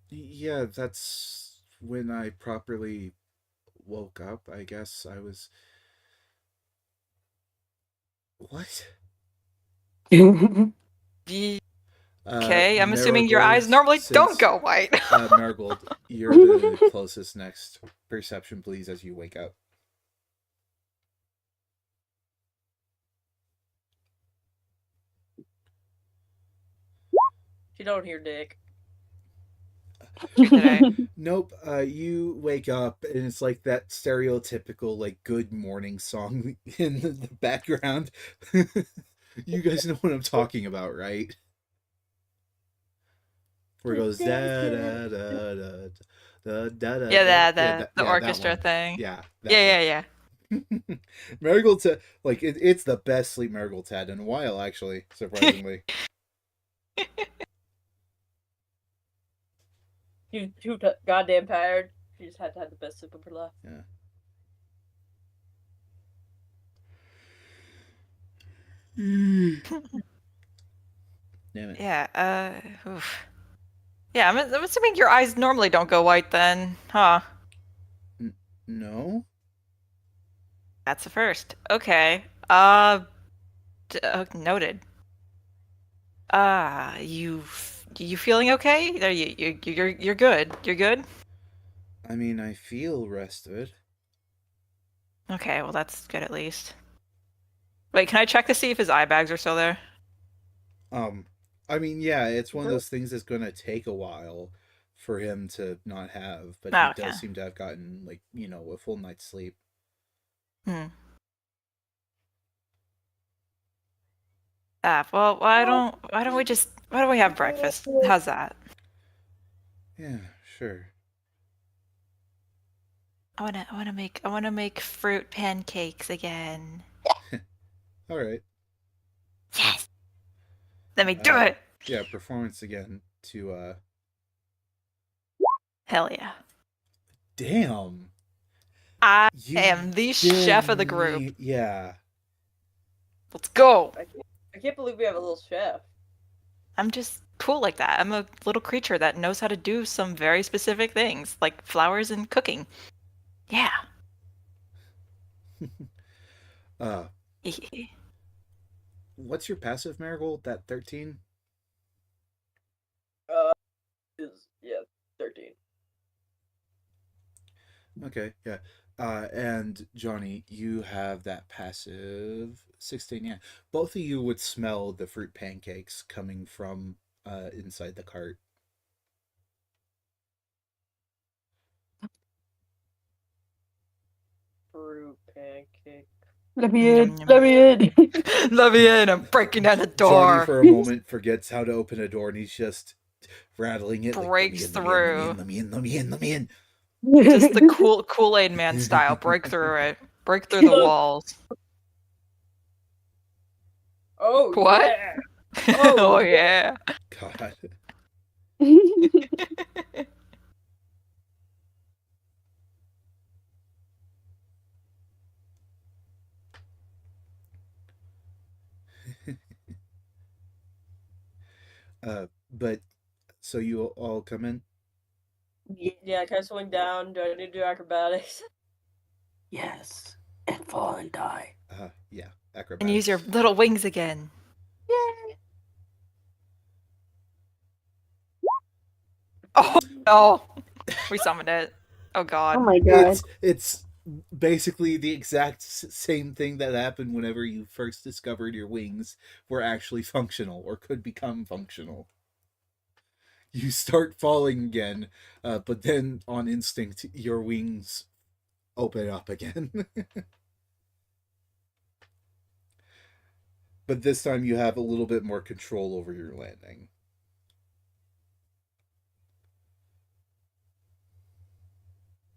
yeah, that's when I properly woke up. I guess I was what? Okay, I'm assuming your eyes Marigold, normally don't since go white. Marigold, you're the closest next. Perception, please, as you wake up. You don't hear Dick. Or did I? Nope. You wake up and it's like that stereotypical like good morning song in the background. You guys know what I'm talking about, right? Where it goes da da da da da da da Yeah, da. Yeah, the that orchestra one. thing. Yeah, that one. Yeah, yeah, Marigold's like it's the best sleep Marigold's had in a while, actually. yeah. Surprisingly. You too goddamn tired. She just had to have the best sleep of her life. Yeah. Damn it. Yeah, oof. Yeah, I'm assuming your eyes normally don't go white then, huh? No. That's the first. Okay. Noted. You feeling okay? Are you're good. You're good. I mean, I feel rested. Okay, well that's good at least. Wait, can I check to see if his eye bags are still there? Um, I mean, yeah, it's one of those things that's going to take a while for him to not have, but he Oh, okay. does seem to have gotten like a full night's sleep. Hmm. Well, why don't we have breakfast? How's that? Yeah, sure. I wanna make fruit pancakes again. All right. Yes. Let me do Uh, it. yeah, performance again to Hell yeah. Damn, I you am the chef of the didn't group. need. Yeah, Let's go. I can't believe we have a little chef. I'm just cool like that. I'm a little creature that knows how to do some very specific things, like flowers and cooking. Yeah. uh, what's your passive, Marigold? That 13? Uh, is yeah, 13. Okay, yeah. And Johnny, you have that passive 16. Yeah, both of you would smell the fruit pancakes coming from inside the cart. Fruit pancake. Let me Yum, in. yum. Let me in. Let me in. I'm breaking down the Johnny, door. for a moment, forgets how to open a door, and he's just rattling it like, "Let me Breaks in, let me in, let me in, through. let me in, let me in, let me Just the Kool-Aid man style. Break through it. Break through the Look. walls. Oh What? yeah. Oh Oh yeah. yeah. God. But so you all come in. Yeah, can I swing down? Do I need to do acrobatics? Yes. And fall and die. Yeah, And use your acrobatics. little wings again. Yay! Oh no! We summoned it. Oh god. Oh my god. It's basically the exact same thing that happened whenever you first discovered your wings were actually functional or could become functional. You start falling again, but then on instinct, your wings open up again. But this time you have a little bit more control over your landing.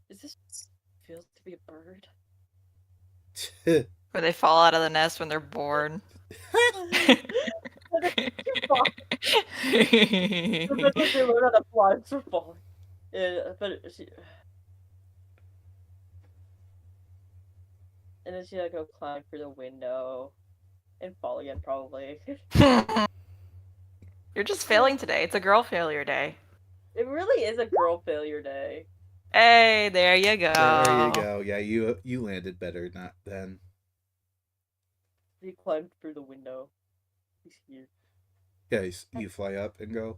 Is this feels to be a bird? Where they fall out of the nest when they're born. Eventually they learn how to fly for falling. But she, and then she like go climb through the window and fall again probably. You're just failing today. It's a girl failure day. It really is a girl failure day. Hey, there you go. There you go. Yeah, you landed better not then. He climbed through the window. He's here. Guys, you fly up and go.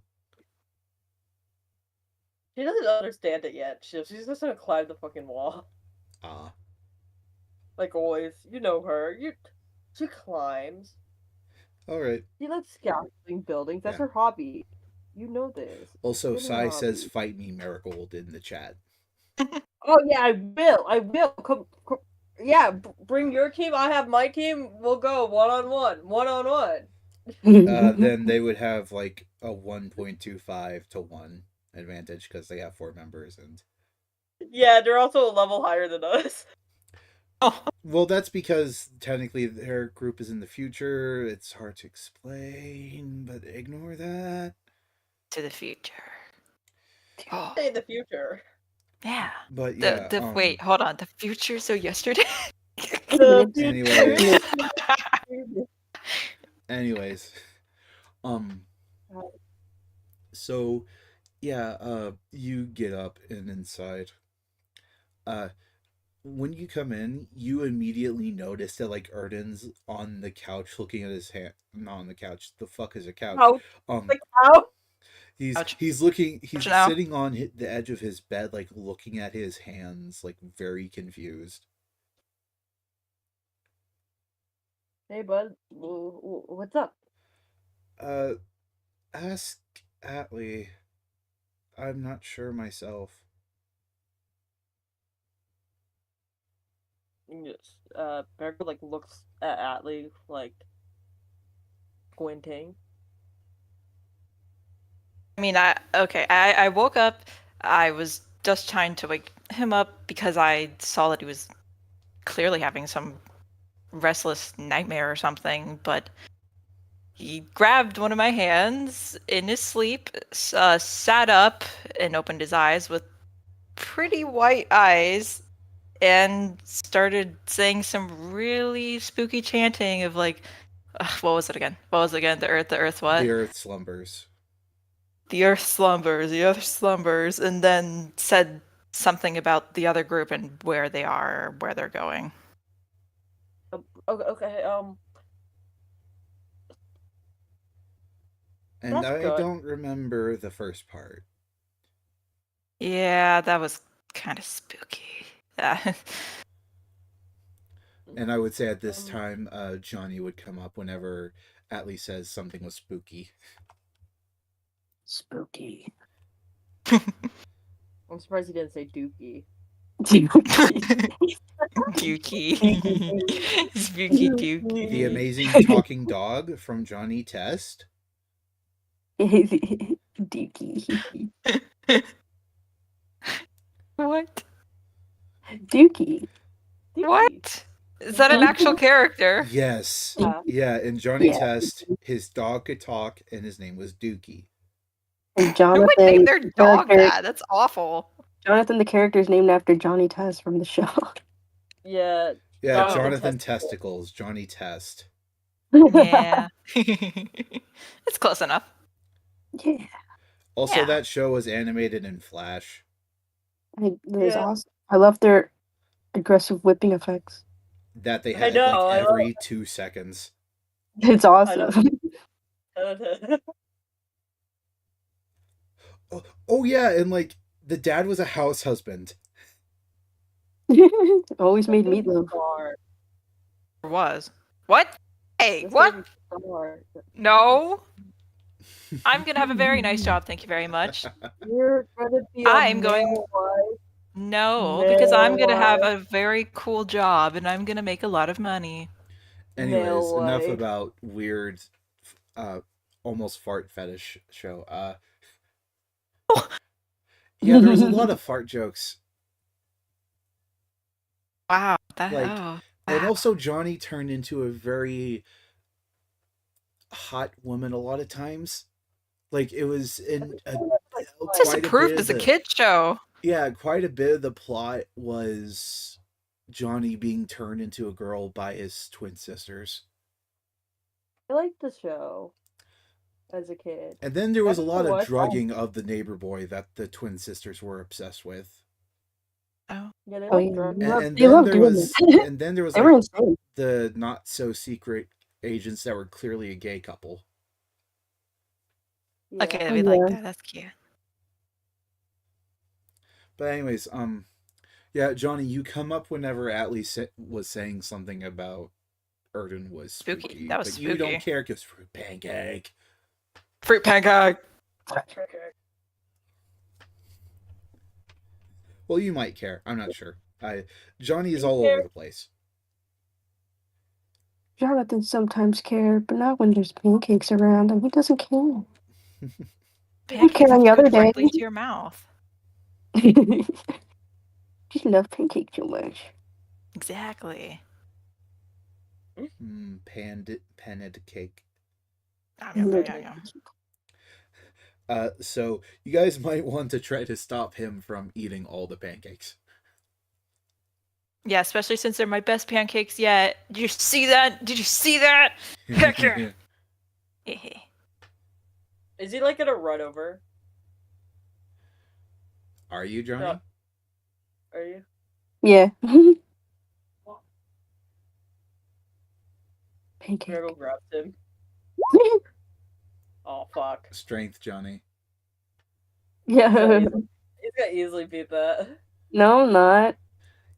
She doesn't understand it yet. She's just gonna climb the fucking wall. Ah. Like always. You know her. She climbs. All right. She likes scaffolding buildings. That's Yeah. her hobby. You know this. Also, It's been her Sai says, hobby. "Fight me, Marigold," in the chat. Oh yeah, I will. I will. Come yeah, bring your team. I have my team. We'll go one on one. One on one. Then they would have like a 1.25 to 1 advantage because they have 4 members. And Yeah, they're also a level higher than us. well, that's because technically their group is in the future. It's hard to explain, but ignore that. To the future. Oh, In the future. yeah. But yeah, Wait, hold on. The future, so yesterday? The Anyways. future. anyways, so yeah, you get up and inside. When you come in, you immediately notice that like Erden's on the couch looking at his hand. Not on the couch. The fuck is a couch? Ouch. Um, Like how? Ouch. he's looking. He's Now. sitting on the edge of his bed, like looking at his hands, like very confused. Hey bud, what's up? Ask Atlee. I'm not sure myself. Yes. Berger like looks at Atlee like squinting. I mean, I woke up. I was just trying to wake him up because I saw that he was clearly having some restless nightmare or something, but he grabbed one of my hands in his sleep, sat up and opened his eyes with pretty white eyes and started saying some really spooky chanting of like, what was it again? What was it again? The earth what? The earth slumbers. The earth slumbers, the earth slumbers, and then said something about the other group and where they are, or where they're going. Okay. And That's I good. don't remember the first part. Yeah, that was kind of spooky. And I would say at this time, Johnny would come up whenever Atlee says something was spooky. Spooky. I'm surprised he didn't say Dookie. Dookie. Spooky Dookie. The amazing talking dog from Johnny Test. Dookie. What? Dookie. What? Is that an actual character? Yes. Yeah. Yeah, in Johnny Yeah. Test, his dog could talk and his name was Dookie. And Who would Jonathan, name their the dog character, that? That's awful. Jonathan, the character is named after Johnny Test from the show. Yeah. Yeah, Jonathan Jonathan Testicle. Testicles, Johnny Test. Yeah. It's close enough. Yeah. Also, Yeah. that show was animated in Flash. That is Yeah, awesome. I love their aggressive whipping effects. that they I had know. like I love. every 2 seconds. It's I know. awesome. Oh yeah, and like the dad was a house husband. Always made This meatloaf. bar. Was. What? Hey, This what? baby star. No. I'm gonna have a very nice job, thank you very much. You're gonna be a I'm going. male wife. No, because I'm Male gonna have wife. a very cool job and I'm gonna make a lot of money. Anyways, Male enough wife. about weird, uh, almost fart fetish show. Yeah, there was a lot of fart jokes. Wow. That. Like, Oh. and Wow. also Johnny turned into a very hot woman a lot of times. Like it was in Like, quite a bit Disapproved of as a the kid show. yeah, quite a bit of the plot was Johnny being turned into a girl by his twin sisters. I liked the show as a kid. And then there I was a never lot of watched. drugging of the neighbor boy that the twin sisters were obsessed with. Oh. Yeah, they Oh like yeah, drug. And they then love there doing was that. and then there was They were like insane. the not so secret agents that were clearly a gay couple. Yeah. Okay, Oh we like yeah. that. That's cute. But anyways, yeah, Johnny, you come up whenever Atlee was saying something about Erden was Spooky. spooky, That was but you don't spooky. care because fruit pancake. Fruit pancake. Okay. Well, you might care. I'm not sure. Johnny is You all care? over the place. Jonathan sometimes care, but not when there's pancakes around, and he doesn't care. He care Pancakes on have the to go other day. directly to your mouth. Just love pancake too much. Exactly. Paned cake. Yum, yum, And yum, then- yum, yum. So you guys might want to try to stop him from eating all the pancakes. Yeah, especially since they're my best pancakes yet. Did you see that? Did you see that? Heck yeah. Is he like gonna run over? Are you, Johnny? No. Are you? Yeah. Pancake. Miracle grabs him. Oh fuck. Strength, Johnny. Yeah. He's gonna easily beat that. No, I'm not.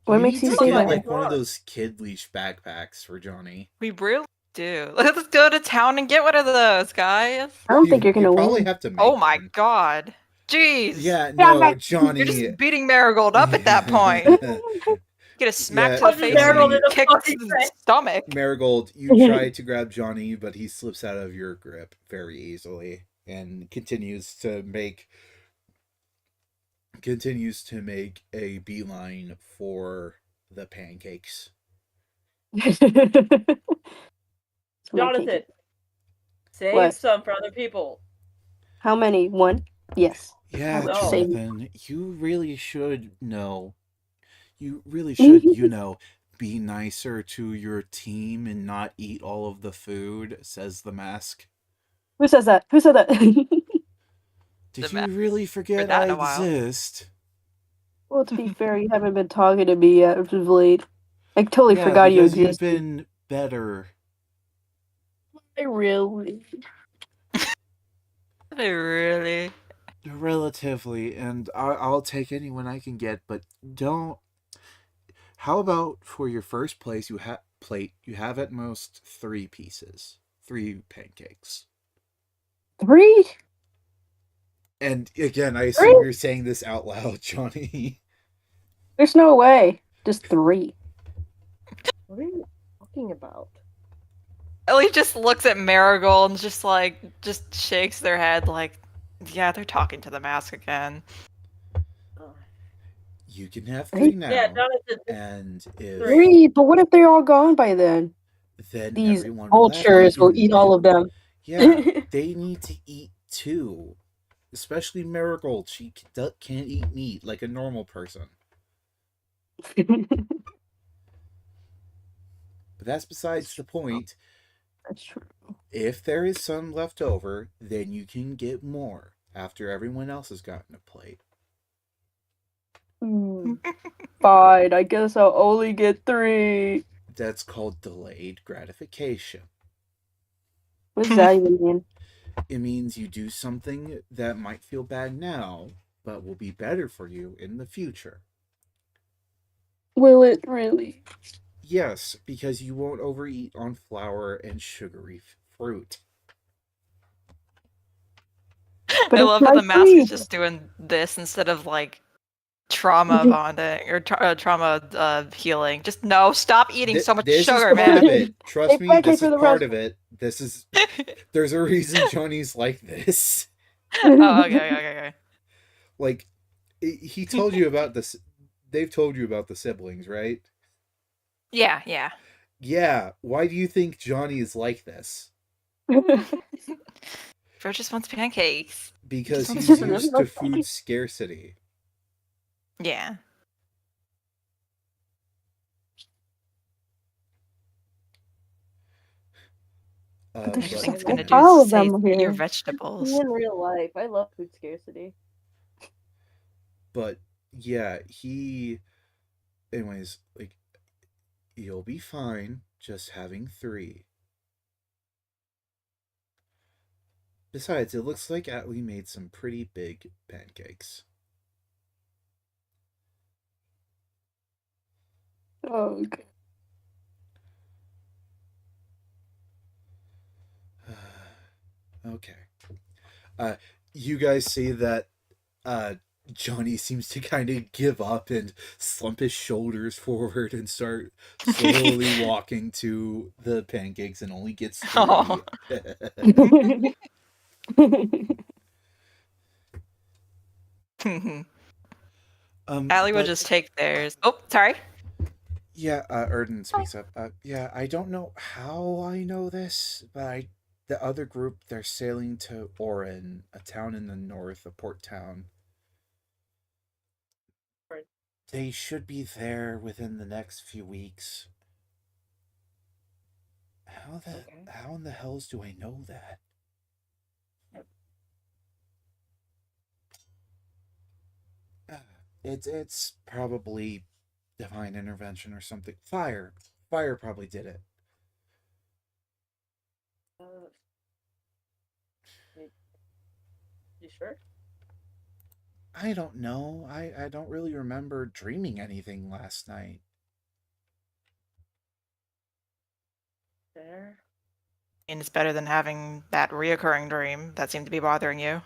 What You makes need you to say get that? like one of those kid leash backpacks for Johnny. We really do. Let's go to town and get one of those, guys. I don't think you're You gonna probably win. have to make Oh my one. god. Jeez. Yeah, Damn no, it. Johnny. You're just beating Marigold up at that point. Get a smack Yeah, to the Punches face Marigold Johnny. in and the kick to fucking the face. stomach. Marigold, you try to grab Johnny, but he slips out of your grip very easily and continues to make a beeline for the pancakes. Jonathan, save What? some for other people. How many? One? Yes. Yeah, would say- Jonathan, you really should know. You really should, be nicer to your team and not eat all of the food, says the mask. Who says that? Who said that? Did The you mask. really forget that I in a while. exist? Well, to be fair, you haven't been talking to me yet of late. I totally Yeah, forgot you because you've existed. been better. I really. Really? Relatively, and I'll take anyone I can get, but don't. How about for your first place, you have at most 3 pieces, 3 pancakes. 3? And again, I assume you're saying this out loud, Johnny. There's no way. Just 3. What are you talking about? Ellie just looks at Marigold and just shakes their head like, yeah, they're talking to the mask again. You can have 3 now. Yeah, Jonathan. And if 3? But what if they're all gone by then? then These everyone will have vultures will eaten eat all of them. Yeah, they need to eat too. Especially Marigold. She can't eat meat like a normal person. But that's besides the point. That's true. If there is some left over, then you can get more after everyone else has gotten a plate. Mm, fine, I guess I'll only get 3. That's called delayed gratification. What does that even mean? It means you do something that might feel bad now, but will be better for you in the future. Will it really? Yes, because you won't overeat on flour and sugary fruit. But I it's love that my the mask is treat. just doing this instead of like trauma bonding or trauma healing. Just no, stop eating so much This is sugar, part man. of it. Hey, Trust me, pancake this is for the part rest. of it. This is there's a reason Johnny's like this. Oh, okay, okay, Like he told you about this. They've told you about the siblings, right? yeah, yeah. Yeah. Why do you think Johnny is like this? Bro just wants pancakes. He just Because wants he's Just really used to food. like food pancakes. scarcity. Yeah. There's Next just But a thing it's whole gonna yeah. do is pile of say them eat your here. Me vegetables. in real life, I love food scarcity. But yeah, he. Anyways, like you'll be fine just having 3. Besides, it looks like Atlee made some pretty big pancakes. Oh, okay. Okay. Uh, you guys see that uh, Johnny seems to kind of give up and slump his shoulders forward and start slowly walking to the pancakes and only gets Oh. 3. Allie would But just take theirs. Oh, sorry. yeah, Erden speaks up. Yeah, I don't know how I know this, but the other group, they're sailing to Orin, a town in the north, a port town. Right. They should be there within the next few weeks. Okay. How in the hells do I know that? Uh, it's probably divine intervention or something. Fire probably did it. Uh, you, you sure? I don't know. I don't really remember dreaming anything last night. There. And it's better than having that reoccurring dream that seemed to be bothering you.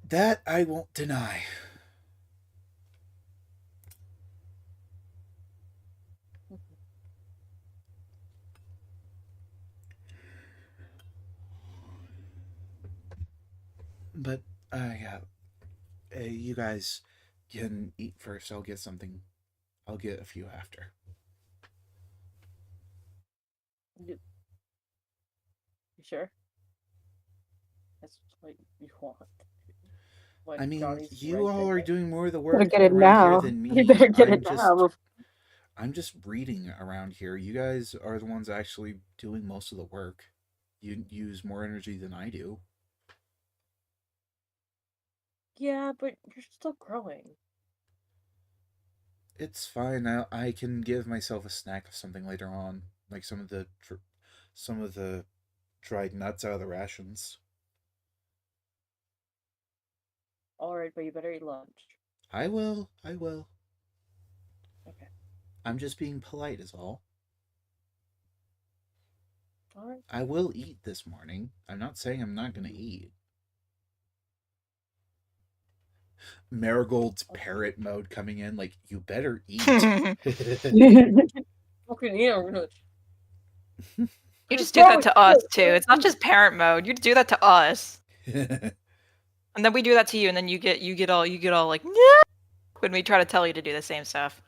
That I won't deny. But yeah, you guys can eat first. I'll get something. I'll get a few after. You, you sure? That's what you want. I When mean, Johnny's you right all are there. doing more of the Better work get it around here now. than You me. better get it now. I'm just reading around here. You guys are the ones actually doing most of the work. You use more energy than I do. Yeah, but you're still growing. It's fine. I can give myself a snack of something later on, like some of the dried nuts out of the rations. Alright, but you better eat lunch. I will. I will. Okay. I'm just being polite, is all. Alright. I will eat this morning. I'm not saying I'm not gonna eat. Marigold's Okay. parrot mode coming in, like, you better eat. Fucking eat, I'm gonna. You It's just do that wrong to us too. It's not just parent mode. You do that to us, and then we do that to you, and then you get all like "Nyeh," when we try to tell you to do the same stuff.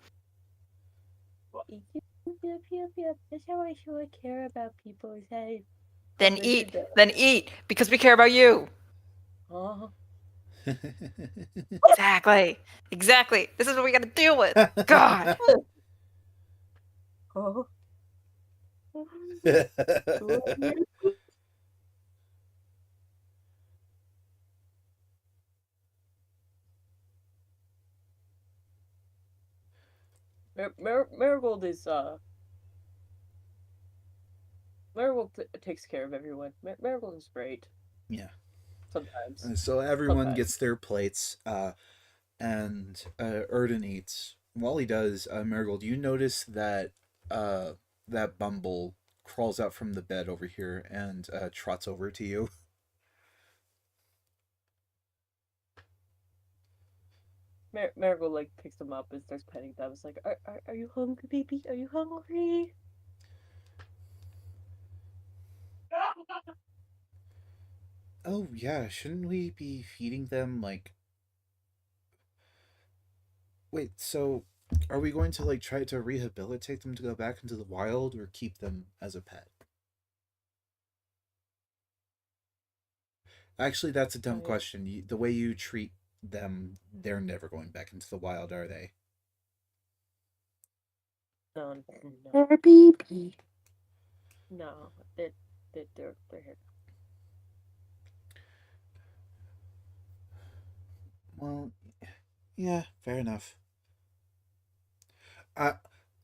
Yep, yep, yep. That's how I show I care about people. Say, Then they eat, did that. then eat, because we care about you. Huh? Exactly, exactly. This is what we got to deal with. God. Huh? Marigold is Marigold takes care of everyone. Marigold is great. Yeah. Sometimes. So everyone Sometimes. gets their plates, and Erden eats. While he does, Marigold, you notice that uh, that Bumble crawls out from the bed over here and trots over to you. Marigold like picks them up and starts petting them. It's like, are you hungry, baby? Are you hungry? Oh yeah, shouldn't we be feeding them like? Wait, so are we going to like try to rehabilitate them to go back into the wild or keep them as a pet? Actually, that's a dumb I question. The way you treat them, they're never going back into the wild, are they? no no Her baby. no. They're here. Well, yeah, fair enough. Uh,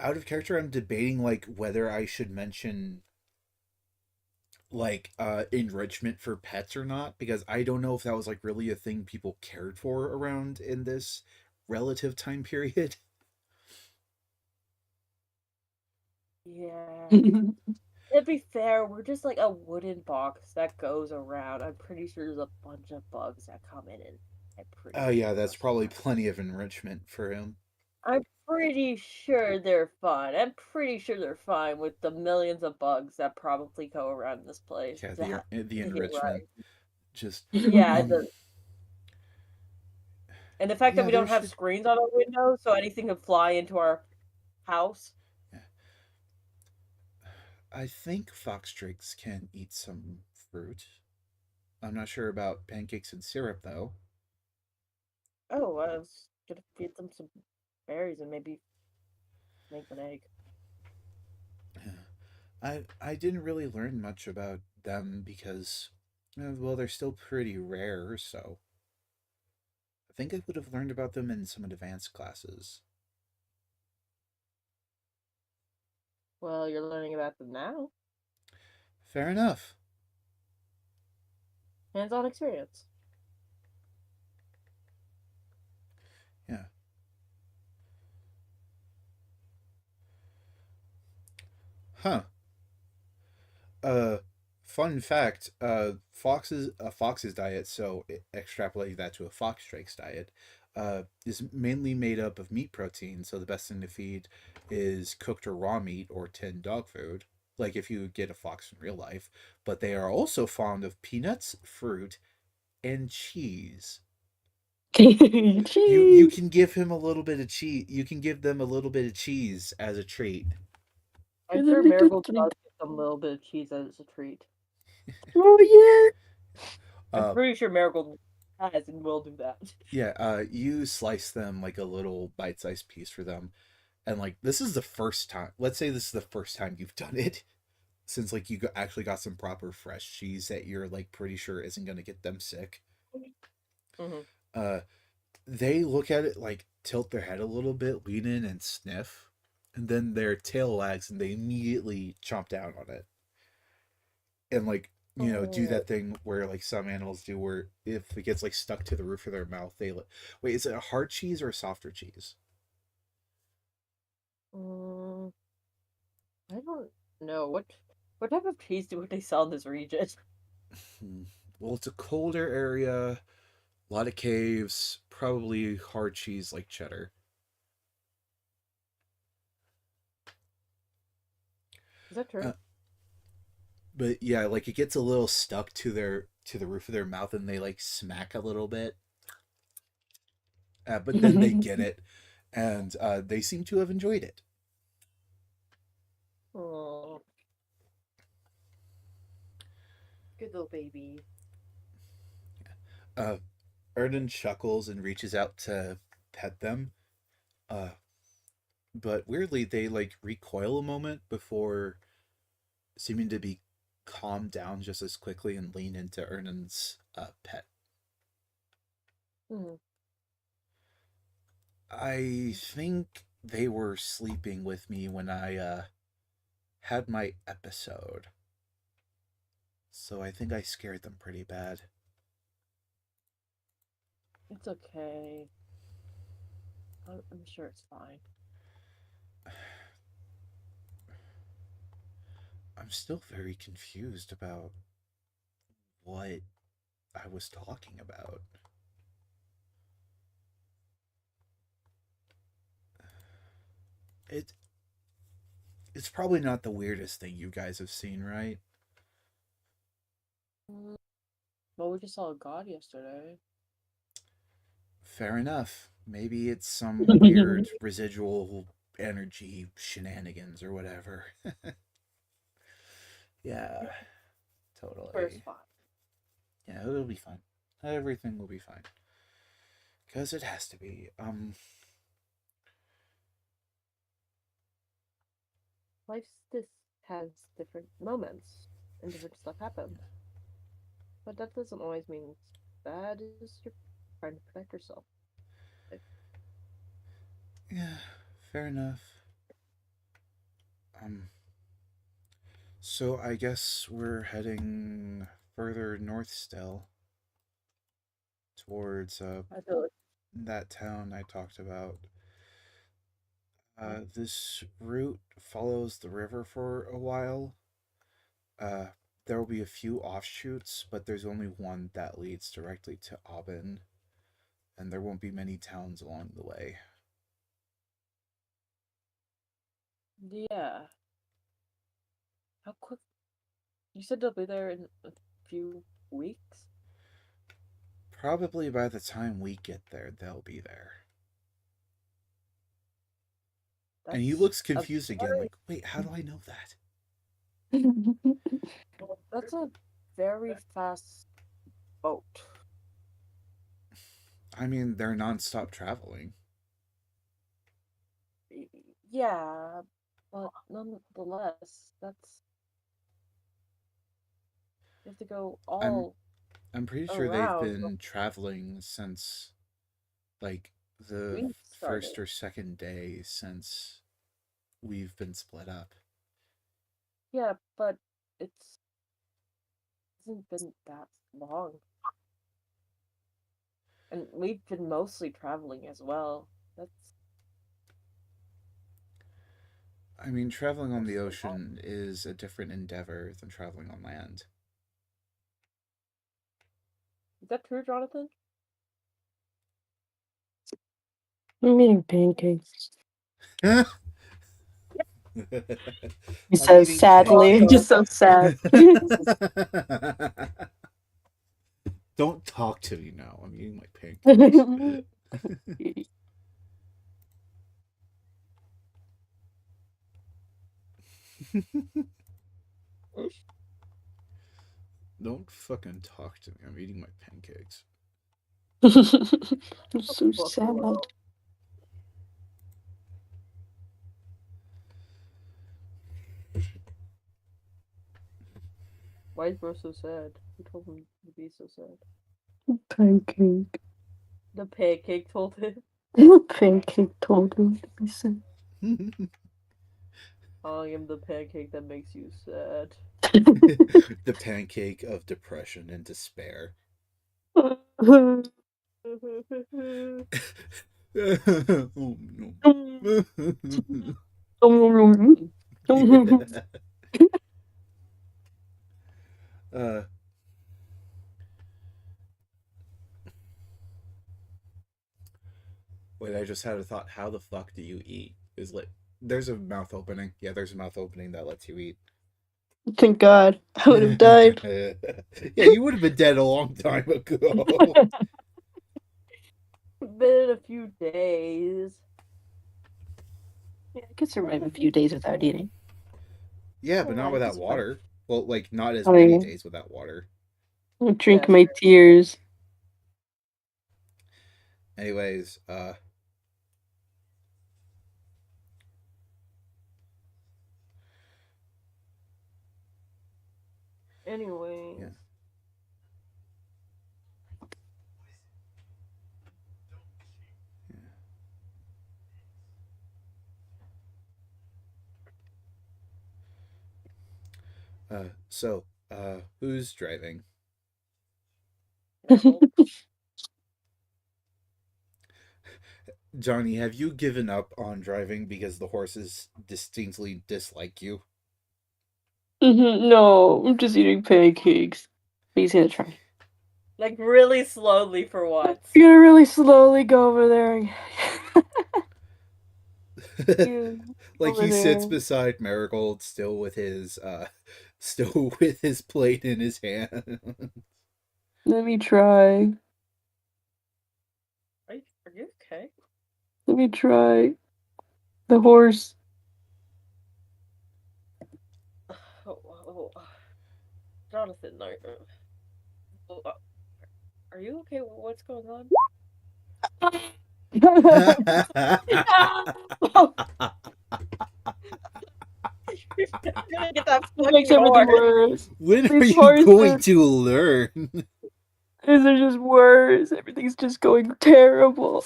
Out of character, I'm debating like whether I should mention like enrichment for pets or not because I don't know if that was like really a thing people cared for around in this relative time period. Yeah. To be fair, we're just like a wooden box that goes around. I'm pretty sure there's a bunch of bugs that come in, and I'm Oh pretty sure yeah, they that's must probably die. plenty of enrichment for him. I'm pretty sure they're fine. I'm pretty sure they're fine with the millions of bugs that probably go around this place Yeah, to the to get enrichment right. just Yeah, um and the fact that yeah, we there don't have should screens on our windows, so anything could fly into our house. yeah. I think fox drakes can eat some fruit. I'm not sure about pancakes and syrup though. Oh, I was gonna feed them some berries and maybe make an egg. I didn't really learn much about them because well, they're still pretty rare, so I think I would have learned about them in some advanced classes. Well, you're learning about them now. Fair enough. Hands-on experience. Yeah. Huh. Uh, Fun fact: foxes a fox's diet. So extrapolating that to a fox drake's diet, is mainly made up of meat protein. So the best thing to feed is cooked or raw meat or tinned dog food, like if you get a fox in real life. But they are also fond of peanuts, fruit, and cheese. You Cheese. can give him a little bit of cheese. You can give them a little bit of cheese as a treat. I'm With a sure little Marigold does treat. get some little bit of cheese as a treat. Oh yeah. I'm Uh, pretty sure Marigold has and will do that. yeah. You slice them like a little bite-sized piece for them, and like this is the first time. Let's say this is the first time you've done it since like actually got some proper fresh cheese that you're like pretty sure isn't gonna get them sick. Hmm. Uh, they look at it like tilt their head a little bit, lean in and sniff, and then their tail wags and they immediately chomp down on it. And like do Oh, that thing where like some animals do where if it gets like stuck to the roof of their mouth they wait, is it a hard cheese or a softer cheese? mm, I don't know what type of cheese do they sell in this region? Hmm. Well, it's a colder area, a lot of caves, probably hard cheese like cheddar. Is that uh, true? but yeah, like it gets a little stuck to the roof of their mouth and they like smack a little bit, but then they get it, and they seem to have enjoyed it. Oh, good little baby. uh Erden chuckles and reaches out to pet them. Uh, but weirdly, they like recoil a moment before seeming to be calmed down just as quickly and lean into Ernan's pet. Hmm. I think they were sleeping with me when I had my episode. So I think I scared them pretty bad. It's okay. I'm sure it's fine. I'm still very confused about what I was talking about. It it's probably not the weirdest thing you guys have seen, right? Mm, well, we just saw a god yesterday. Fair enough. Maybe it's some weird residual energy shenanigans or whatever. Yeah, First totally. fine. Yeah, it'll be fine. Everything will be fine. Because it has to be. Life this has different moments and different stuff happens. But that doesn't always mean it's bad. It's just you're trying to protect yourself. Like, Yeah, fair enough. Um, so I guess we're heading further north still towards I feel like that town I talked about. uh, This route follows the river for a while. Uh, there will be a few offshoots, but there's only one that leads directly to Aubin, and there won't be many towns along the way. yeah. How quick? You said they'll be there in a few weeks. Probably by the time we get there, they'll be there. And he That's looks a confused again, very like, wait, how do I know that? that's a very fast boat. I mean, they're nonstop traveling. Y- Yeah, but nonetheless, that's you have to go I'm all I'm pretty sure they've around. been traveling since like the We first started. or second day since we've been split up. Yeah, but it's hasn't been that long, and we've been mostly traveling as well. That's I mean, traveling on the most of all. ocean is a different endeavor than traveling on land. Is that true, Jonathan? I'm eating pancakes. I'm He says eating sadly, Also, just pancakes. so sad. Don't talk to me now. I'm eating my pancakes. Don't fucking talk to me. I'm eating my pancakes. I'm so sad. Buffalo. Why is bro so sad? Who told him to be so sad? Pancake. The pancake told him. Pancake told him to be sad. I am the pancake that makes you sad. The pancake of depression and despair. Oh no. Yeah. Uh, wait, I just had a thought. How the fuck do you eat? Is like there's a mouth opening. Yeah, there's a mouth opening that lets you eat. Thank God, I would have died. Yeah, you would have been dead a long time ago. Been in a few days. Yeah, I could survive a few days without eating. Yeah, but Yeah, not I without guess right. water. Well, like not as I many mean, days without water. I'll drink Yeah, my tears. Anyways, anyways. yeah. Who's driving? Marigold. Johnny, have you given up on driving because the horses distinctly dislike you? No, I'm just eating pancakes. But he's gonna try. Like, really slowly for once. You're gonna really slowly go over there. You Like over he sits there. beside Marigold, still with his plate in his hand. Let me try. Are you okay? Let me try. The horse. Oh, Jonathan, oh, are you okay? What's going on? You're gonna get that This makes fucking everything horse. worse. When are These you going horses. to learn? These are just worse. Everything's just going terrible.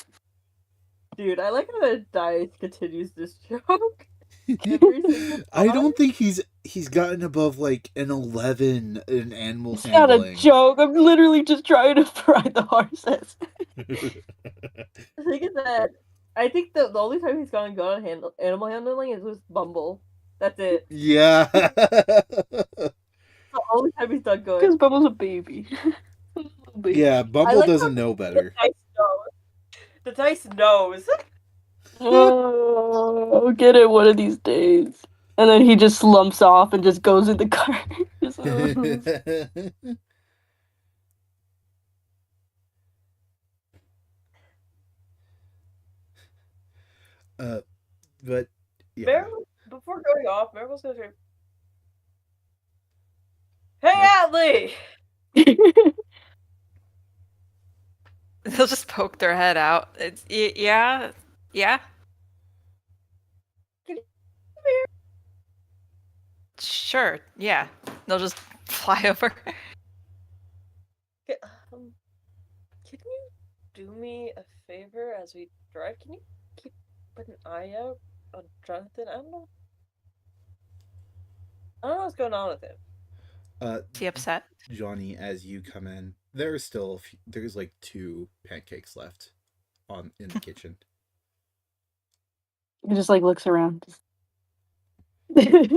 Dude, I like how the dice continues this joke every single I time. don't think he's gotten above like an 11 in animal It's not a handling. joke. I'm literally just trying to ride the horses. The thing is that I think the only time he's gone good on animal handling is with Bumble. That's it. Yeah. The only time he's done good. Because Bubble's a baby. Baby. Yeah, I Bumble like doesn't how know the better. dice knows. The dice knows. Oh, I'll get it one of these days. And then he just slumps off and just goes in the car. Just, uh, but yeah. Meryl, before going off, Meryl's gonna say, "Hey, Atlee!" They'll just poke their head out. It's yeah, yeah, Can you come here? sure, yeah. They'll just fly over. Ca- Um, can you do me a favor as we drive? Can you keep an eye out on Jonathan? I don't know what's going on with him. Uh, Is he upset? Johnny, as you come in, there's like 2 pancakes left in the kitchen. He just like looks around. Arden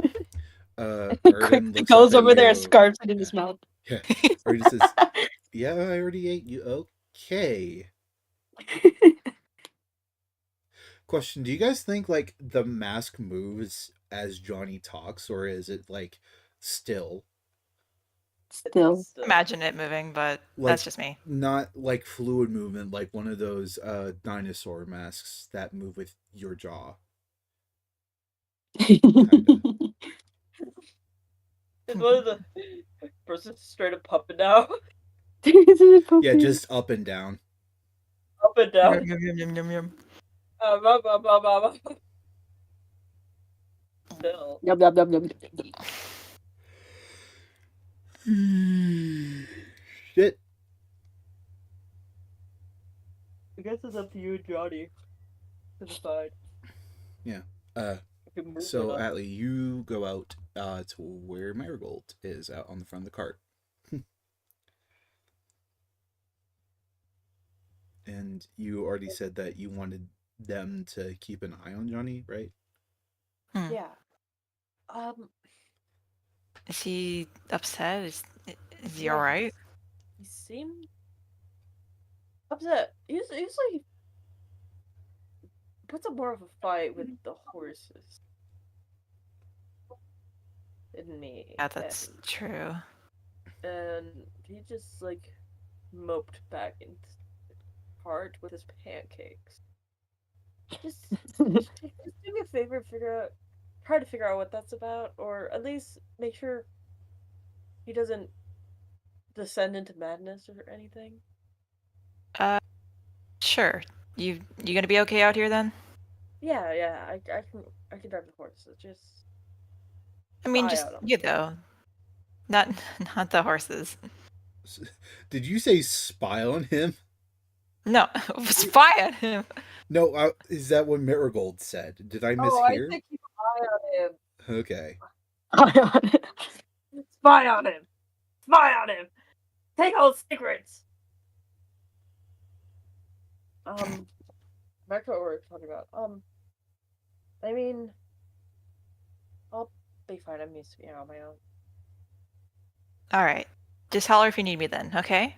Quickly looks up goes at over there and you. scarfs it in Yeah. his mouth. Yeah. Arden says, "Yeah, I already ate you." Okay. Question: do you guys think like the mask moves as Johnny talks, or is it like still? Still. Imagine it moving, but Like that's just me. not like fluid movement, like one of those dinosaur masks that move with your jaw. Kinda. It's one of the person straight up up and down, Yeah, just up and down. up and Yum, down. yum, yum, yum, yum, yum. Up, up, up, up, up. Still, Yum, yum, yum, yum, yum. Shit. I guess it's up to you and Johnny to decide Yeah. if you move or So not. Atlee, you go out to where Marigold is, out on the front of the cart. And you already said that you wanted them to keep an eye on Johnny, right? Yeah. Um. Is he upset? Is he Yeah. alright? He seemed upset. He's like puts up more of a fight with the horses than me. Yeah, that's true. And he just like moped back into the cart with his pancakes. Just do me a favor, try to figure out what that's about, or at least make sure he doesn't descend into madness or anything. Uh, sure. You gonna be okay out here then? Yeah, I can drive the horses. Just I mean, eye just out on you though, not not the horses. Did you say spy on him? No, spy on him. No, is that what Marigold said? Did I Oh, I mishear? said keep an eye on him. Okay. Spy on him! Spy on him! Take all his secrets! Back to what we were talking about. I mean, I'll be fine. I'm used to being on my own. All right. Just holler if you need me then, okay?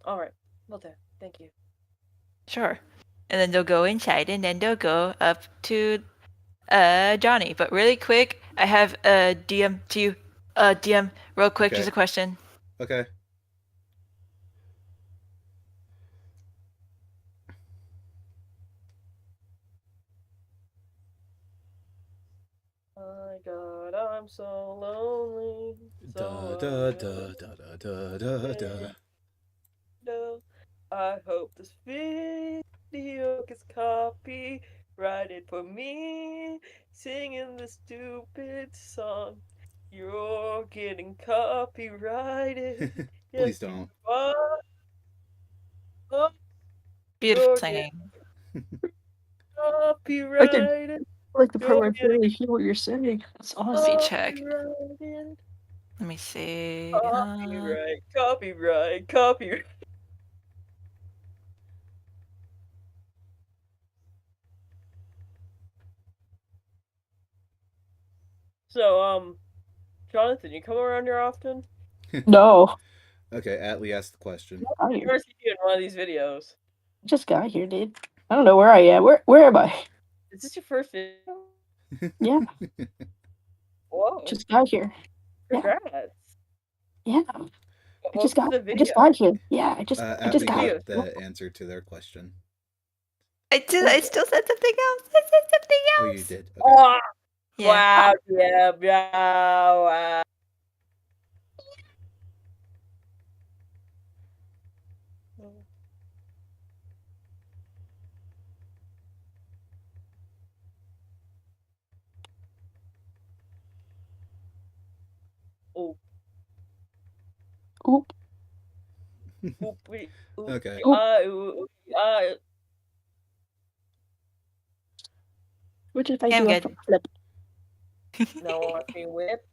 Alright, will do. Thank you. Sure. And then they'll go inside and then they'll go up to Johnny. But really quick, I have a DM to you. DM, real quick, Okay. just a question. Okay. My God, I'm so lonely. Da So da da da da da da da. no. I hope this video gets copyrighted for me singing this stupid song. You're getting copyrighted. Please don't. are. Oh, Beautiful you're singing. getting copyrighted. I like the part where I You're barely hear what you're saying. That's Let awesome. me check. copyrighted. Let me see. Copyright. So, Jonathan, you come around here often? No, Okay, Atlee asked the question. I'm I've here. never seen you in one of these videos. Just got here, dude. I don't know where I am. Where am I? Is this your first video? Yeah, Whoa. just got here. Yeah. Congrats. Yeah, What was the I video? just got here. Yeah, I just Atlee got got here. the answer to their question. I still said something else. I said something else. Oh, you did. Okay. Oh, Yeah. wow, wow. Oh, Oop. oopie, Okay. Which if I I'm do a good. flip? Now watch me whip.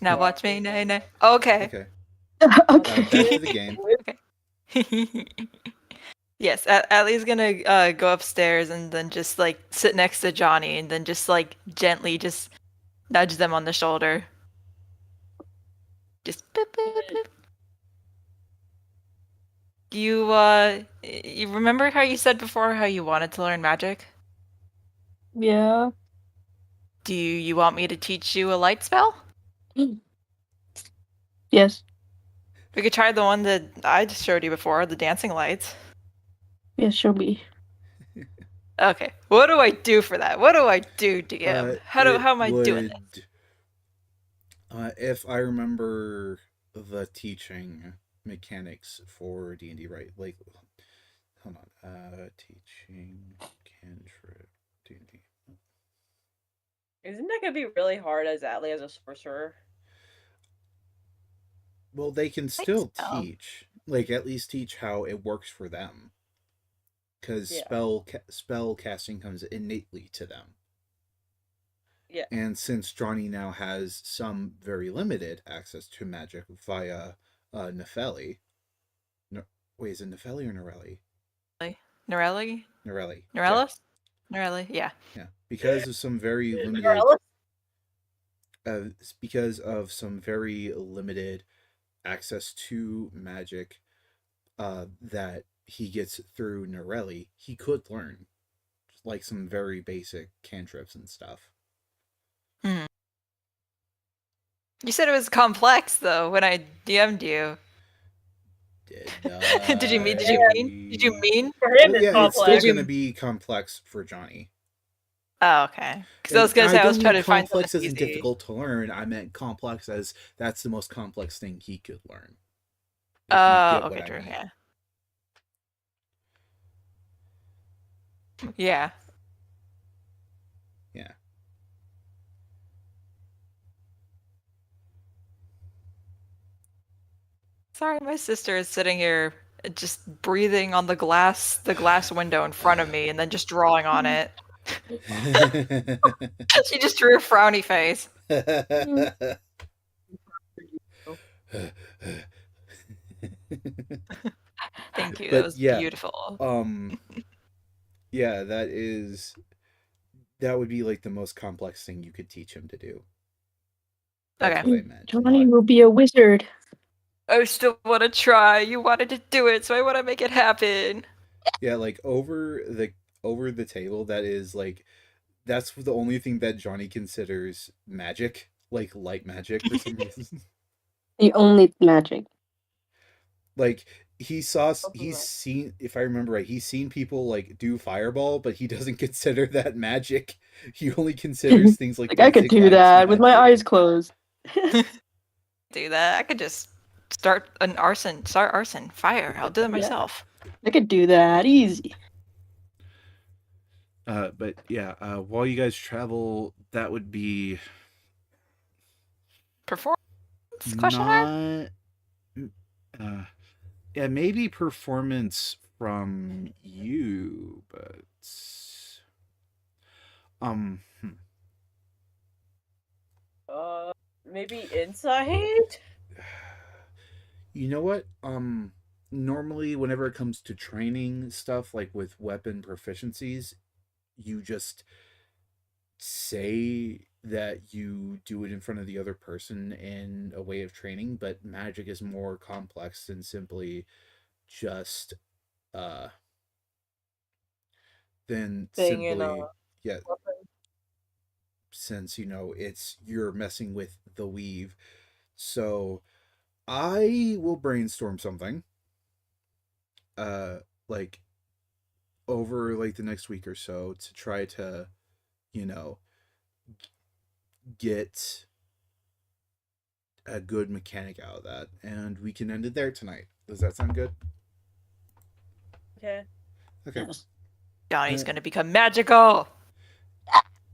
Now watch me. No. Okay. Okay. Okay. Back to the game. Yes, Allie's gonna go upstairs and then just like sit next to Johnny and then just like gently just nudge them on the shoulder. Just boop, boop, boop. You remember how you said before how you wanted to learn magic? Yeah. Do you want me to teach you a light spell? Yes. We could try the one that I just showed you before, the dancing lights. Yes, show me. Okay. What do I do for that? What do I do, DM? How am I doing this? If I remember the teaching mechanics for D&D right, like, hold on, teaching cantrip D&D. Isn't that gonna be really hard as Atlee as a sorcerer? Well, they can still so. teach, like at least teach how it works for them, because spell casting comes innately to them. Yeah. And since Johnny now has some very limited access to magic via Nefeli. Wait, is it Nefeli or Norelli? Norelli? Norelli. Norellis? Norelli, yeah. Yeah. Because of some very limited access to magic that he gets through Norelli, he could learn like some very basic cantrips and stuff. Hmm. You said it was complex though when I DM'd you. Did you mean? For him, well, it's yeah, complex. it's still gonna be complex for Johnny. Oh, okay. Because I was gonna say I was trying to find complex something isn't easy. difficult to learn. I meant complex as that's the most complex thing he could learn. Okay, true. Yeah. Yeah. Yeah. Sorry, my sister is sitting here just breathing on the glass window in front of me and then just drawing on it. She just drew a frowny face. Thank you. That But was yeah, beautiful. um, yeah, that would be like the most complex thing you could teach him to do. That's Okay. what I meant, Johnny not will be a wizard. I still want to try. You wanted to do it, so I want to make it happen. yeah, like over the table. That is like that's the only thing that Johnny considers magic, like light magic for some reason. The only magic. Like Open he's mic. seen, if I remember right, he's seen people like do fireball, but he doesn't consider that magic. He only considers things like Like I could basic do lights that with my magic. eyes closed. Do that. I could just start arson, fire. I'll do it Yeah, myself. I could do that easy. But yeah, while you guys travel, that would be Performance? Question mark? not. Uh, yeah, maybe performance from you, but hmm. Maybe insight? You know what? Normally, whenever it comes to training stuff like with weapon proficiencies, you just say that you do it in front of the other person in a way of training, but magic is more complex than simply just uh than Thing in a simply yeah, weapon. since it's you're messing with the weave. So I will brainstorm something uh like over like the next week or so to try to, you know, get a good mechanic out of that, and we can end it there tonight. Does that sound good? Okay. Okay. Yes. Johnny's Uh, gonna become magical.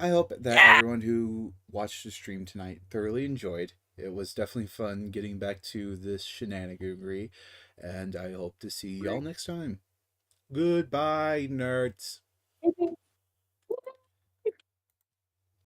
I hope that Yeah. everyone who watched the stream tonight thoroughly enjoyed. It was definitely fun getting back to this shenaniganry, and I hope to see y'all next time. Goodbye, nerds.